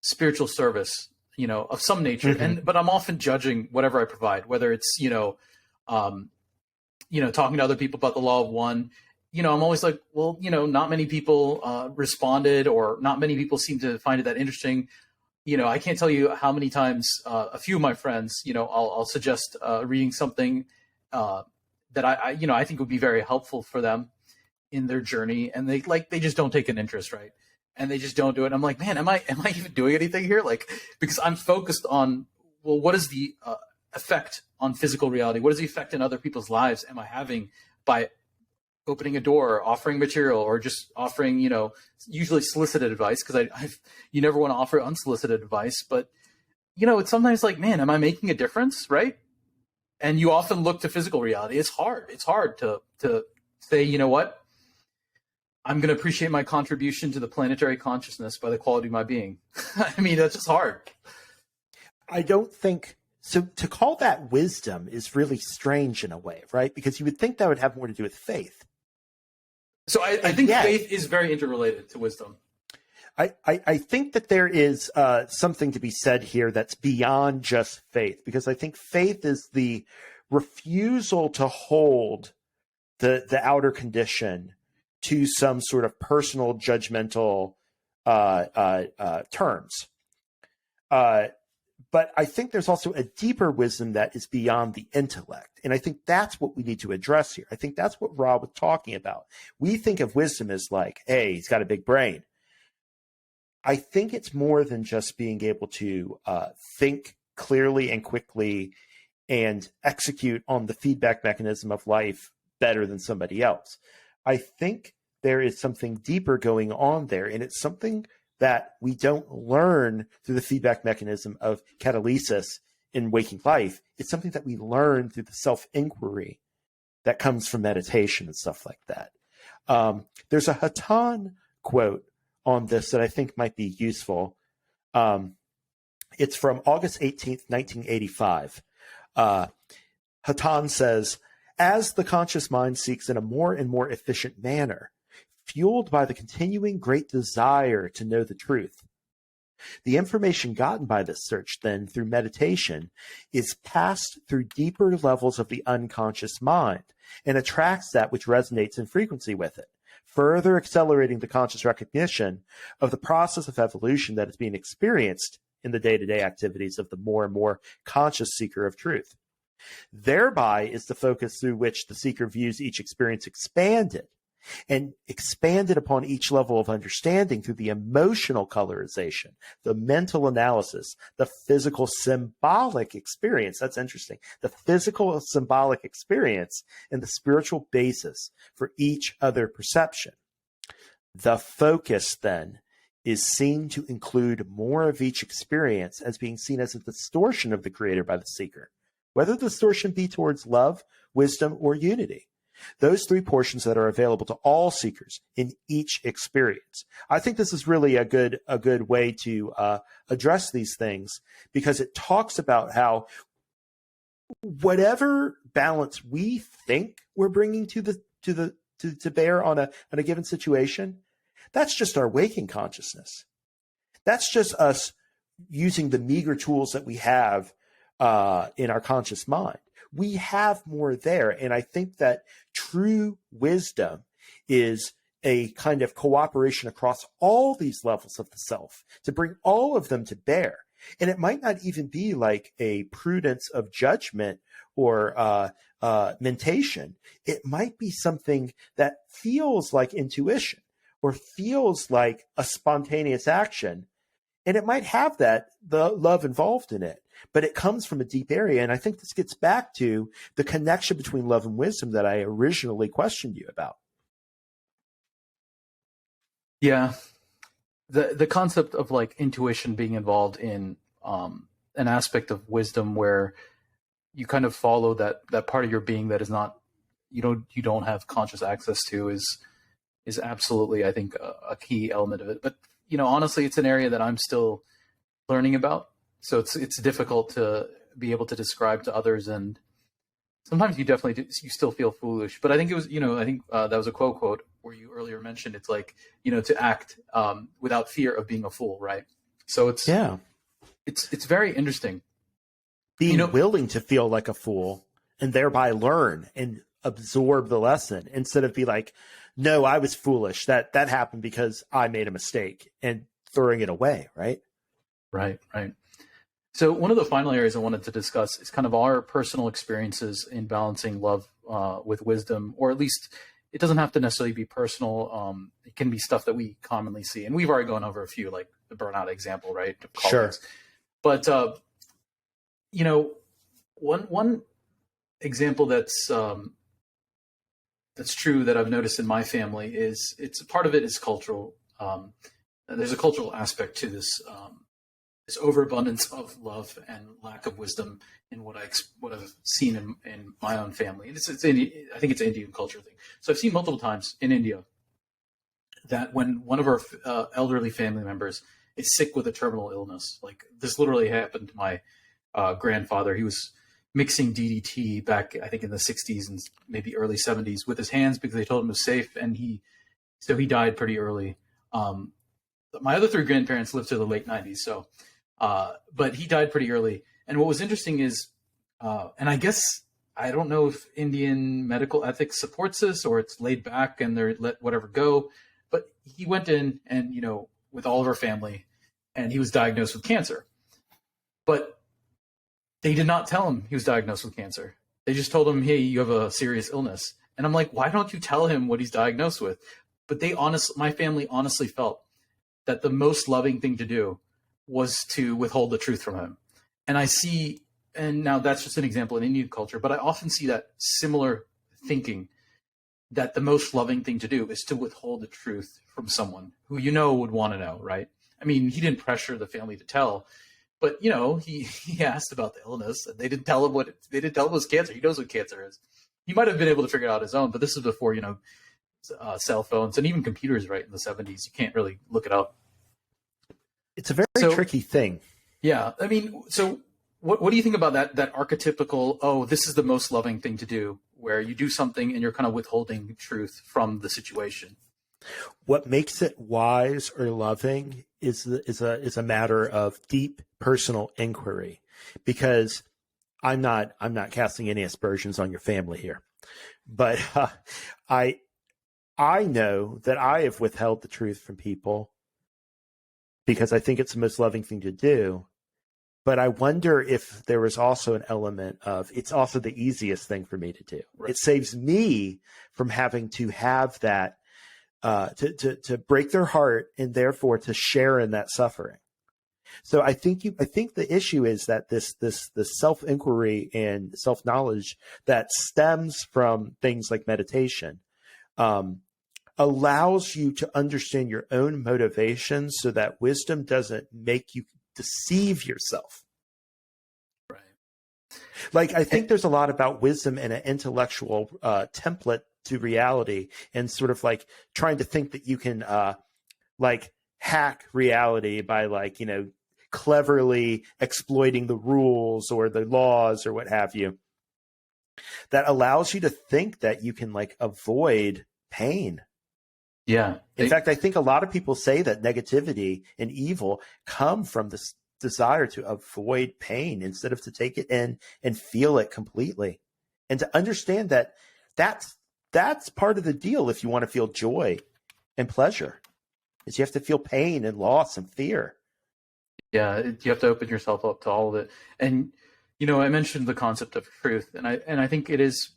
spiritual service, of some nature. But I'm often judging whatever I provide, whether it's, talking to other people about the law of one. I'm always like, well, not many people responded, or not many people seem to find it that interesting. I can't tell you how many times a few of my friends, I'll suggest reading something that I think would be very helpful for them in their journey, and they just don't take an interest, right? And they just don't do it. And I'm like, man, am I even doing anything here? Like, because I'm focused on, well, what is the effect on physical reality? What is the effect in other people's lives am I having by opening a door, offering material, or just offering, usually solicited advice, because you never want to offer unsolicited advice. But, it's sometimes like, man, am I making a difference, right? And you often look to physical reality. It's hard. It's hard to say, you know what? I'm going to appreciate my contribution to the planetary consciousness by the quality of my being. I mean, that's just hard. I don't think so. To call that wisdom is really strange in a way, right? Because you would think that would have more to do with faith. So I think faith is very interrelated to wisdom. I think that there is something to be said here that's beyond just faith, because I think faith is the refusal to hold the outer condition to some sort of personal judgmental terms. But I think there's also a deeper wisdom that is beyond the intellect. And I think that's what we need to address here. I think that's what Rob was talking about. We think of wisdom as like, hey, he's got a big brain. I think it's more than just being able to think clearly and quickly and execute on the feedback mechanism of life better than somebody else. I think there is something deeper going on there, and it's something that we don't learn through the feedback mechanism of catalysis in waking life. It's something that we learn through the self-inquiry that comes from meditation and stuff like that. There's a Hatan quote on this that I think might be useful. It's from August 18th, 1985. Hatan says, as the conscious mind seeks in a more and more efficient manner, fueled by the continuing great desire to know the truth, The information gotten by this search, then, through meditation, is passed through deeper levels of the unconscious mind and attracts that which resonates in frequency with it, further accelerating the conscious recognition of the process of evolution that is being experienced in the day-to-day activities of the more and more conscious seeker of truth. Thereby is the focus through which the seeker views each experience expanded upon each level of understanding through the emotional colorization, the mental analysis, the physical symbolic experience. That's interesting. The physical symbolic experience and the spiritual basis for each other perception. The focus then is seen to include more of each experience as being seen as a distortion of the creator by the seeker, whether the distortion be towards love, wisdom, or unity. Those three portions that are available to all seekers in each experience. I think this is really a good way to address these things, because it talks about how whatever balance we think we're bringing to bear on a given situation, that's just our waking consciousness. That's just us using the meager tools that we have in our conscious mind. We have more there. And I think that true wisdom is a kind of cooperation across all these levels of the self to bring all of them to bear. And it might not even be like a prudence of judgment or mentation. It might be something that feels like intuition or feels like a spontaneous action. And it might have the love involved in it, but it comes from a deep area. And I think this gets back to the connection between love and wisdom that I originally questioned you about. Yeah. The concept of like intuition being involved in an aspect of wisdom where you kind of follow that part of your being that is not, you don't have conscious access to is absolutely, I think, a key element of it. But honestly, it's an area that I'm still learning about. So it's difficult to be able to describe to others. And sometimes you still feel foolish. But I think it was, that was a quote where you earlier mentioned, it's like, to act without fear of being a fool, right? So it's very interesting. Being willing to feel like a fool and thereby learn and absorb the lesson instead of be like, no, I was foolish. That happened because I made a mistake, and throwing it away, right? Right. So one of the final areas I wanted to discuss is kind of our personal experiences in balancing love with wisdom, or at least it doesn't have to necessarily be personal. It can be stuff that we commonly see. And we've already gone over a few, like the burnout example, right? Sure. But, one example that's true that I've noticed in my family is part of it is cultural. There's a cultural aspect to this overabundance of love and lack of wisdom in what I've seen in my own family. And I think it's an Indian culture thing. So I've seen multiple times in India that when one of our elderly family members is sick with a terminal illness, like this literally happened to my grandfather. He was mixing DDT back, I think, in the 60s and maybe early 70s with his hands because they told him it was safe, and he died pretty early. My other three grandparents lived to the late 90s, so but he died pretty early. And what was interesting is, and I guess I don't know if Indian medical ethics supports this or it's laid back and they're let whatever go, but he went in and with all of our family, and he was diagnosed with cancer, but they did not tell him he was diagnosed with cancer. They just told him, hey, you have a serious illness. And I'm like, why don't you tell him what he's diagnosed with? But my family honestly felt that the most loving thing to do was to withhold the truth from him. And now that's just an example in Indian culture, but I often see that similar thinking, that the most loving thing to do is to withhold the truth from someone who would want to know, right? I mean, he didn't pressure the family to tell, but he asked about the illness, and they didn't tell him it was cancer. He knows what cancer is. He might have been able to figure it out on his own, but this is before cell phones and even computers, right? In the 70s, you can't really look it up. It's a very tricky thing. Yeah, I mean, so what do you think about that archetypical? This is the most loving thing to do, where you do something and you're kind of withholding truth from the situation. What makes it wise or loving is a matter of deep personal inquiry, because I'm not casting any aspersions on your family here, but I know that I have withheld the truth from people because I think it's the most loving thing to do. But I wonder if there was also an element of, it's also the easiest thing for me to do. Right. It saves me from having to have that, to break their heart and therefore to share in that suffering. So I think the issue is that this self-inquiry and self-knowledge that stems from things like meditation, allows you to understand your own motivations so that wisdom doesn't make you deceive yourself. Right. Like, I think there's a lot about wisdom and an intellectual template to reality, and sort of like trying to think that you can like hack reality by, like, you know, cleverly exploiting the rules or the laws or what have you, that allows you to think that you can, like, avoid pain. Yeah. In fact, I think a lot of people say that negativity and evil come from this desire to avoid pain instead of to take it in and feel it completely, and to understand that that's part of the deal. If you want to feel joy and pleasure, is you have to feel pain and loss and fear. Yeah, you have to open yourself up to all of it. And, you know, I mentioned the concept of truth, and I think it's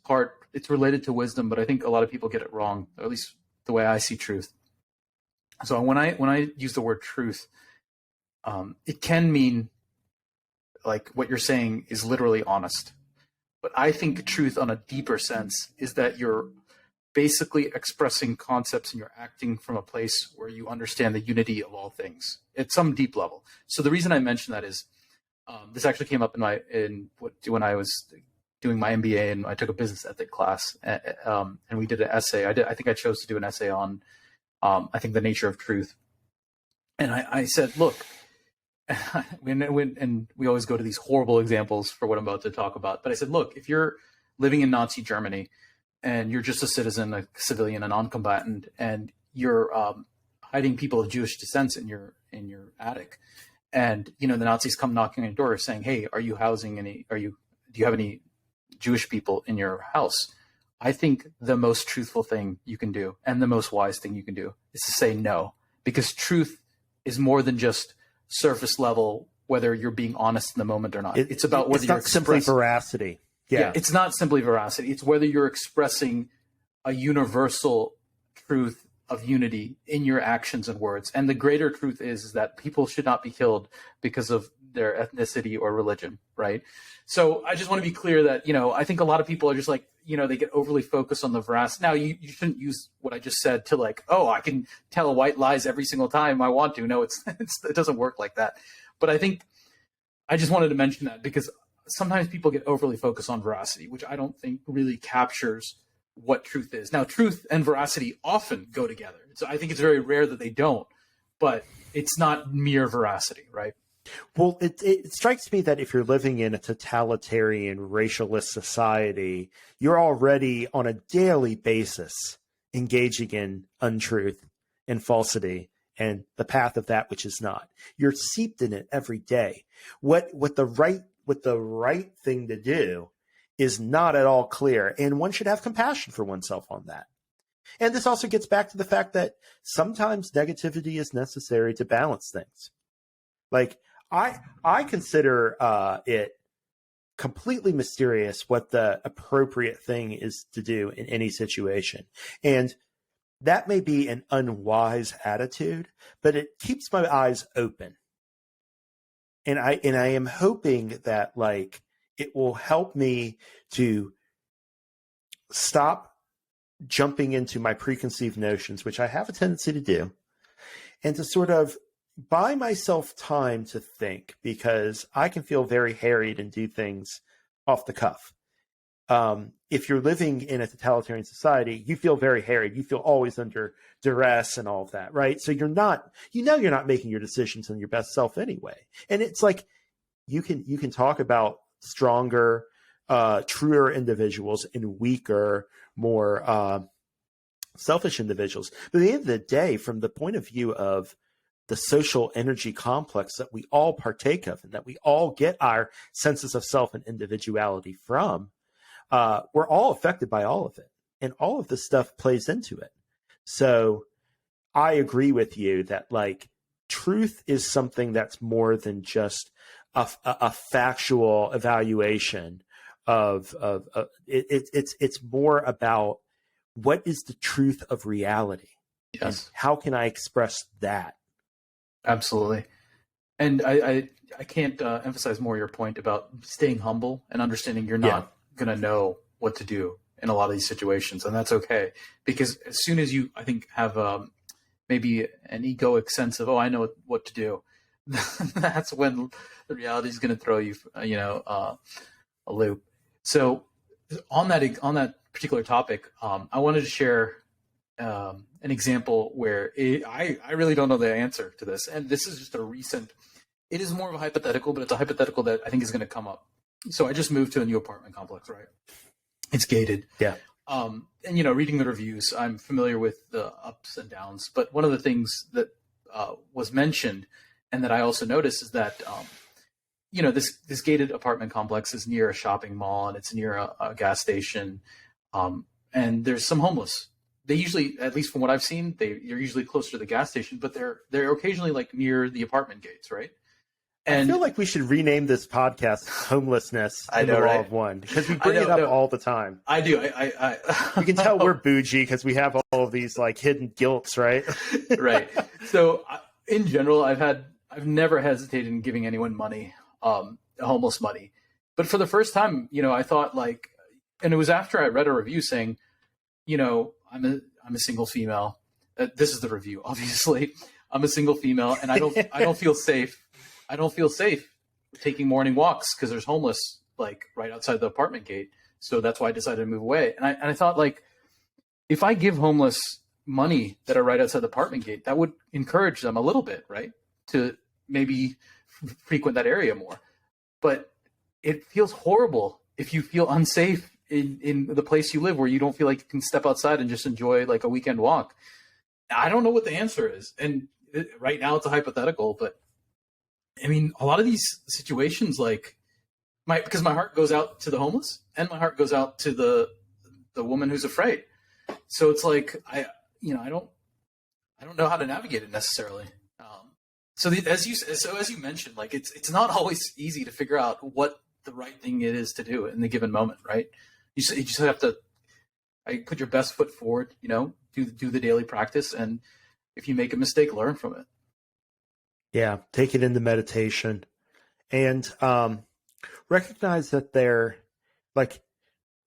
related to wisdom, but I think a lot of people get it wrong, or at least the way I see truth. So when I use the word truth, it can mean, like, what you're saying is literally honest. But I think truth on a deeper sense is that you're basically expressing concepts and you're acting from a place where you understand the unity of all things at some deep level. So the reason I mention that is, this actually came up when I was doing my MBA, and I took a business ethic class, and we did an essay. I think I chose to do an essay on, I think, the nature of truth. And I said, look, and we always go to these horrible examples for what I'm about to talk about. But I said, look, if you're living in Nazi Germany and you're just a citizen, a civilian, a non-combatant, and you're hiding people of Jewish descent in your attic, and, you know, the Nazis come knocking on your door saying, hey, do you have any Jewish people in your house? I think the most truthful thing you can do, and the most wise thing you can do, is to say no, because truth is more than just surface level, whether you're being honest in the moment or not. It's about whether you're simply veracity. Yeah, it's not simply veracity. It's whether you're expressing a universal truth of unity in your actions and words. And the greater truth is that people should not be killed because of their ethnicity or religion, right? So I just want to be clear that, you know, I think a lot of people are just like, you know, they get overly focused on the veracity. Now, you shouldn't use what I just said to, like, oh, I can tell white lies every single time I want to. No, it doesn't work like that. But I think I just wanted to mention that because sometimes people get overly focused on veracity, which I don't think really captures what truth is. Now, truth and veracity often go together. So I think it's very rare that they don't, but it's not mere veracity, right? Well, it strikes me that if you're living in a totalitarian, racialist society, you're already on a daily basis engaging in untruth and falsity and the path of that which is not. You're seeped in it every day. What the right thing to do is not at all clear, and one should have compassion for oneself on that. And this also gets back to the fact that sometimes negativity is necessary to balance things. Like, I consider it completely mysterious what the appropriate thing is to do in any situation. And that may be an unwise attitude, but it keeps my eyes open. And I am hoping that, like, it will help me to stop jumping into my preconceived notions, which I have a tendency to do, and to sort of buy myself time to think, because I can feel very harried and do things off the cuff. If you're living in a totalitarian society, you feel very harried. You feel always under duress and all of that, right? So you're not making your decisions in your best self anyway. And it's like, you can talk about stronger, truer individuals and weaker, more selfish individuals. But at the end of the day, from the point of view of the social energy complex that we all partake of and that we all get our senses of self and individuality from, we're all affected by all of it. And all of this stuff plays into it. So I agree with you that like truth is something that's more than just a factual evaluation of it's more about what is the truth of reality. Yes. And how can I express that? Absolutely. And I can't emphasize more your point about staying humble and understanding you're not going to know what to do in a lot of these situations. And that's okay. Because as soon as you, I think, have maybe an egoic sense of, oh, I know what to do, that's when the reality is going to throw you, a loop. So on that particular topic, I wanted to share an example where I really don't know the answer to this. And this is just it is more of a hypothetical, but it's a hypothetical that I think is going to come up. So I just moved to a new apartment complex, right? It's gated. Yeah. And, reading the reviews, I'm familiar with the ups and downs. But one of the things that was mentioned and that I also noticed is that, this gated apartment complex is near a shopping mall and it's near a gas station. And there's some homeless. They usually, at least from what I've seen, they're usually closer to the gas station, but they're occasionally like near the apartment gates, right? And I feel like we should rename this podcast "Homelessness in the Law of One" because we bring it up all the time. I do. You can tell we're bougie because we have all of these like hidden guilts, right? Right. So in general, I've never hesitated in giving anyone money, homeless money. But for the first time, I thought like, and it was after I read a review saying, I'm a single female. This is the review, obviously. I'm a single female, and I don't feel safe. I don't feel safe taking morning walks because there's homeless like right outside the apartment gate. So that's why I decided to move away. And I thought like, if I give homeless money that are right outside the apartment gate, that would encourage them a little bit, right, to maybe frequent that area more. But it feels horrible if you feel unsafe in the place you live where you don't feel like you can step outside and just enjoy like a weekend walk. I don't know what the answer is. And right now it's a hypothetical, but I mean, a lot of these situations, like because my heart goes out to the homeless and my heart goes out to the woman who's afraid. So it's like, I don't know how to navigate it necessarily. As you mentioned, like it's not always easy to figure out what the right thing it is to do in the given moment, right? You just have to put your best foot forward, do the daily practice. And if you make a mistake, learn from it. Yeah. Take it into meditation and recognize that they're like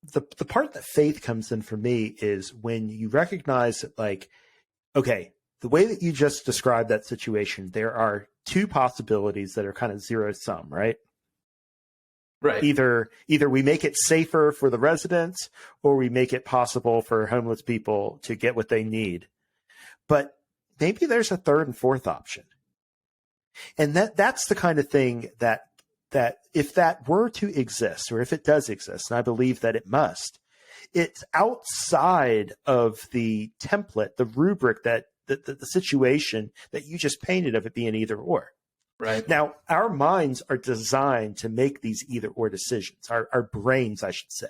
the part that faith comes in for me is when you recognize that like, okay, the way that you just described that situation, there are two possibilities that are kind of zero sum, right? Right. Either we make it safer for the residents or we make it possible for homeless people to get what they need. But maybe there's a third and fourth option. And that's the kind of thing that if that were to exist, or if it does exist, and I believe that it must, it's outside of the template, the rubric that the situation that you just painted of it being either or. Right. Now, our minds are designed to make these either or decisions. Our brains, I should say,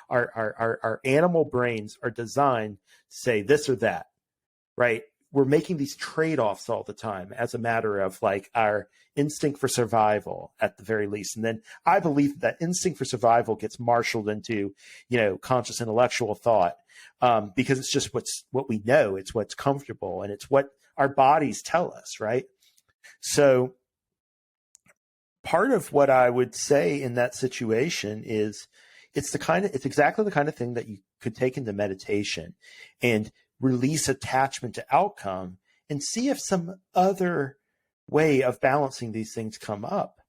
our animal brains are designed to say this or that, right? We're making these trade-offs all the time as a matter of like our instinct for survival at the very least. And then I believe that instinct for survival gets marshaled into, conscious intellectual thought because it's just what we know. It's what's comfortable and it's what our bodies tell us, right? So part of what I would say in that situation is it's exactly the kind of thing that you could take into meditation and release attachment to outcome and see if some other way of balancing these things come up.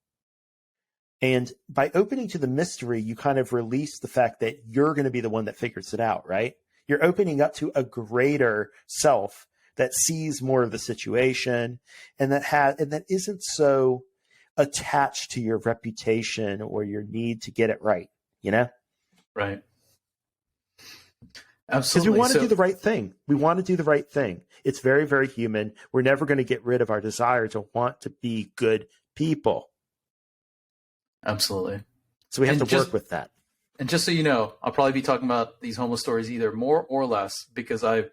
And by opening to the mystery, you kind of release the fact that you're going to be the one that figures it out, right? You're opening up to a greater self that sees more of the situation and that isn't so attached to your reputation or your need to get it right, Right. Because we want to do the right thing. We want to do the right thing. It's very, very human. We're never going to get rid of our desire to want to be good people. Absolutely. So we have to work with that. And just so you know, I'll probably be talking about these homeless stories either more or less, because I'm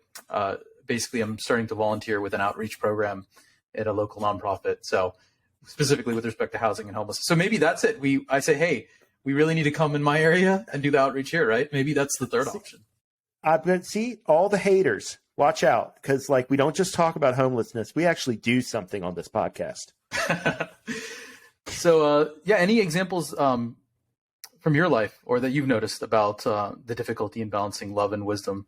starting to volunteer with an outreach program at a local nonprofit. So specifically with respect to housing and homelessness. So maybe that's it. I say, hey, we really need to come in my area and do the outreach here, right? Maybe that's the third option. I'm going to see all the haters. Watch out, because we don't just talk about homelessness. We actually do something on this podcast. So, any examples from your life or that you've noticed about the difficulty in balancing love and wisdom?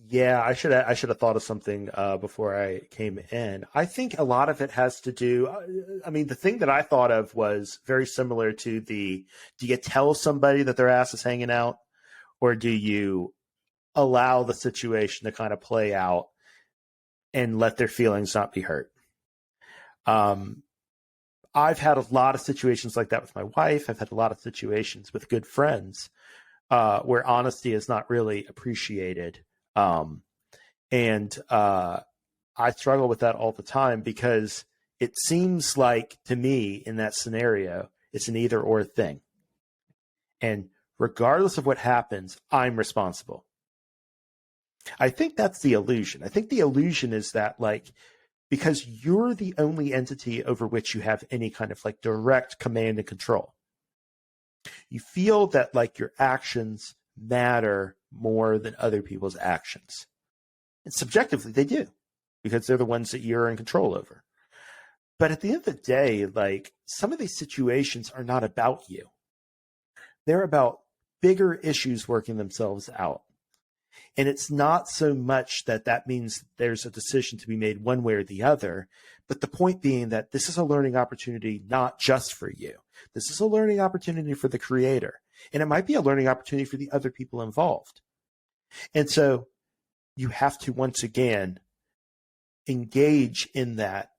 Yeah, I should have thought of something before I came in. I think a lot of it has to do. The thing that I thought of was very similar to do you tell somebody that their ass is hanging out, or do you allow the situation to kind of play out and let their feelings not be hurt? I've had a lot of situations like that with my wife. I've had a lot of situations with good friends where honesty is not really appreciated. And I struggle with that all the time, because it seems like to me in that scenario, it's an either or thing. And regardless of what happens, I'm responsible. I think that's the illusion. I think the illusion is that because you're the only entity over which you have any kind of direct command and control, you feel that your actions matter more than other people's actions. And subjectively they do, because they're the ones that you're in control over. But at the end of the day, some of these situations are not about you. They're about bigger issues working themselves out. And it's not so much that means there's a decision to be made one way or the other, but the point being that this is a learning opportunity not just for you. This is a learning opportunity for the creator. And it might be a learning opportunity for the other people involved. And so you have to, once again, engage in that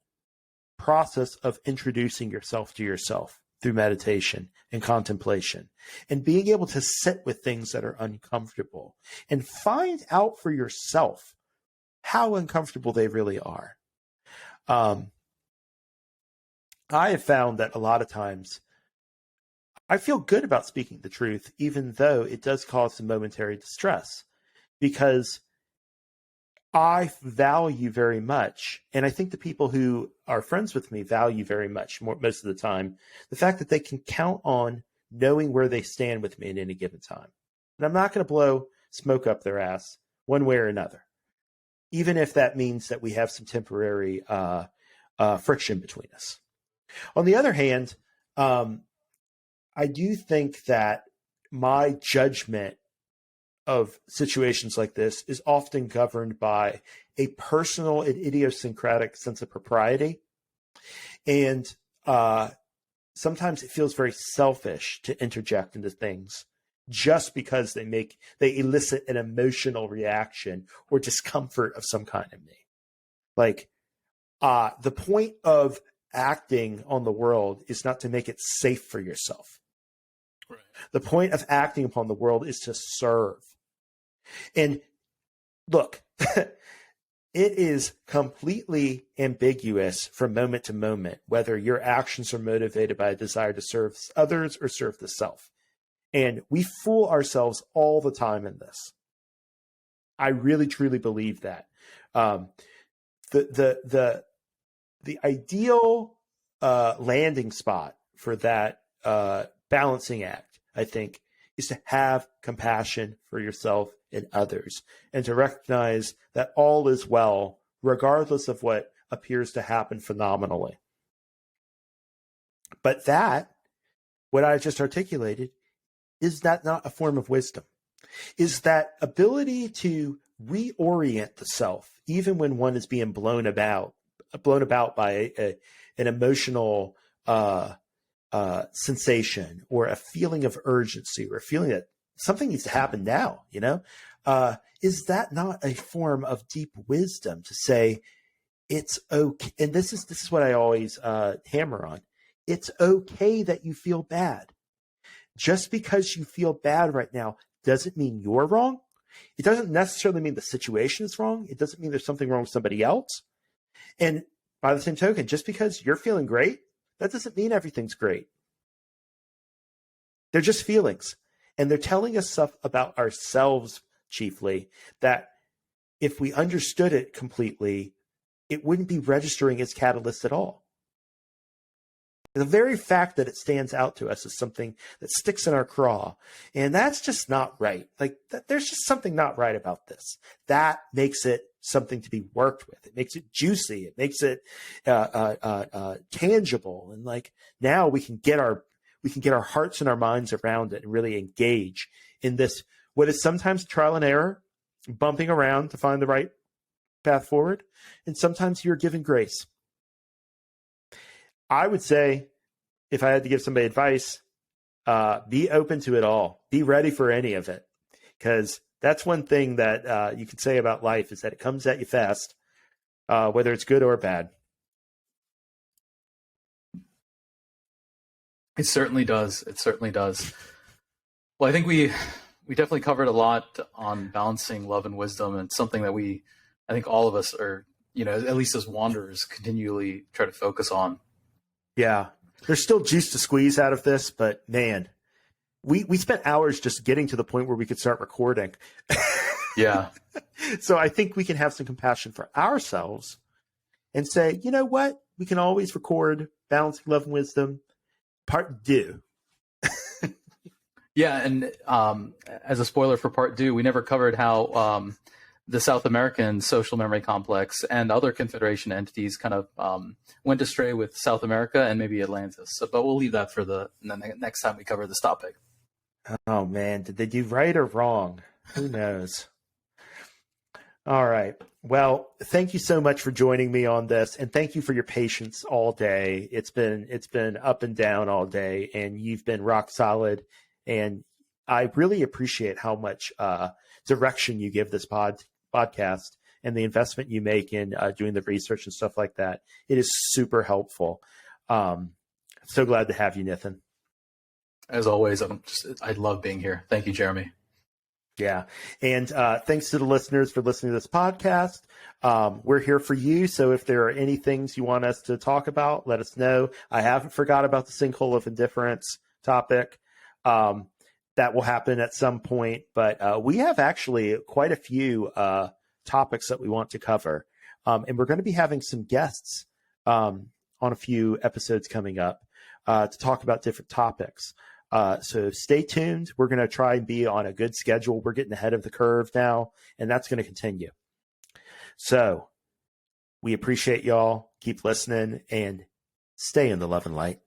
process of introducing yourself to yourself through meditation and contemplation, and being able to sit with things that are uncomfortable and find out for yourself how uncomfortable they really are. I have found that a lot of times I feel good about speaking the truth, even though it does cause some momentary distress, because I value very much, and I think the people who are friends with me value very much, most of the time, the fact that they can count on knowing where they stand with me at any given time. And I'm not going to blow smoke up their ass one way or another, even if that means that we have some temporary friction between us. On the other hand, I do think that my judgment of situations like this is often governed by a personal and idiosyncratic sense of propriety. And sometimes it feels very selfish to interject into things just because they elicit an emotional reaction or discomfort of some kind in me. The point of acting on the world is not to make it safe for yourself. Right. The point of acting upon the world is to serve. And look, it is completely ambiguous from moment to moment whether your actions are motivated by a desire to serve others or serve the self. And we fool ourselves all the time in this. I really, truly believe that. The ideal landing spot for that balancing act, I think, is to have compassion for yourself and others, and to recognize that all is well, regardless of what appears to happen phenomenally. But what I just articulated, is that not a form of wisdom? Is that ability to reorient the self, even when one is being blown about by an emotional sensation, or a feeling of urgency, or a feeling that something needs to happen now, is that not a form of deep wisdom to say it's okay? And this is what I always hammer on. It's okay that you feel bad. Just because you feel bad right now doesn't mean you're wrong. It doesn't necessarily mean the situation is wrong. It doesn't mean there's something wrong with somebody else. And by the same token, just because you're feeling great, that doesn't mean everything's great. They're just feelings. And they're telling us stuff about ourselves, chiefly, that if we understood it completely, it wouldn't be registering as catalyst at all. The very fact that it stands out to us is something that sticks in our craw. And that's just not right. Like, there's just something not right about this. That makes it something to be worked with. It makes it juicy. It makes it tangible. And like, now we can get our hearts and our minds around it and really engage in this, what is sometimes trial and error, bumping around to find the right path forward. And sometimes you're given grace. I would say, if I had to give somebody advice, be open to it all. Be ready for any of it. Because that's one thing that you can say about life, is that it comes at you fast, whether it's good or bad. It certainly does. It certainly does. Well, I think we definitely covered a lot on balancing love and wisdom, and something that I think all of us are, at least as wanderers, continually try to focus on. Yeah. There's still juice to squeeze out of this, but man, we spent hours just getting to the point where we could start recording. Yeah. So I think we can have some compassion for ourselves and say, you know what? We can always record Balancing Love and Wisdom Part 2. Yeah. And as a spoiler for Part 2, we never covered how the South American social memory complex and other Confederation entities kind of went astray with South America and maybe Atlantis. But we'll leave that for the next time we cover this topic. Oh, man. Did they do right or wrong? Who knows? All right. Well, thank you so much for joining me on this. And thank you for your patience all day. It's been up and down all day, and you've been rock solid. And I really appreciate how much direction you give this podcast and the investment you make in doing the research and stuff like that. It is super helpful. So glad to have you, Nithin. As always, I love being here. Thank you, Jeremy. Yeah. And thanks to the listeners for listening to this podcast. We're here for you. So if there are any things you want us to talk about, let us know. I haven't forgot about the sinkhole of indifference topic. That will happen at some point, but we have actually quite a few topics that we want to cover. And we're going to be having some guests on a few episodes coming up to talk about different topics. So stay tuned. We're going to try and be on a good schedule. We're getting ahead of the curve now, and that's going to continue. So we appreciate y'all. Keep listening and stay in the love and light.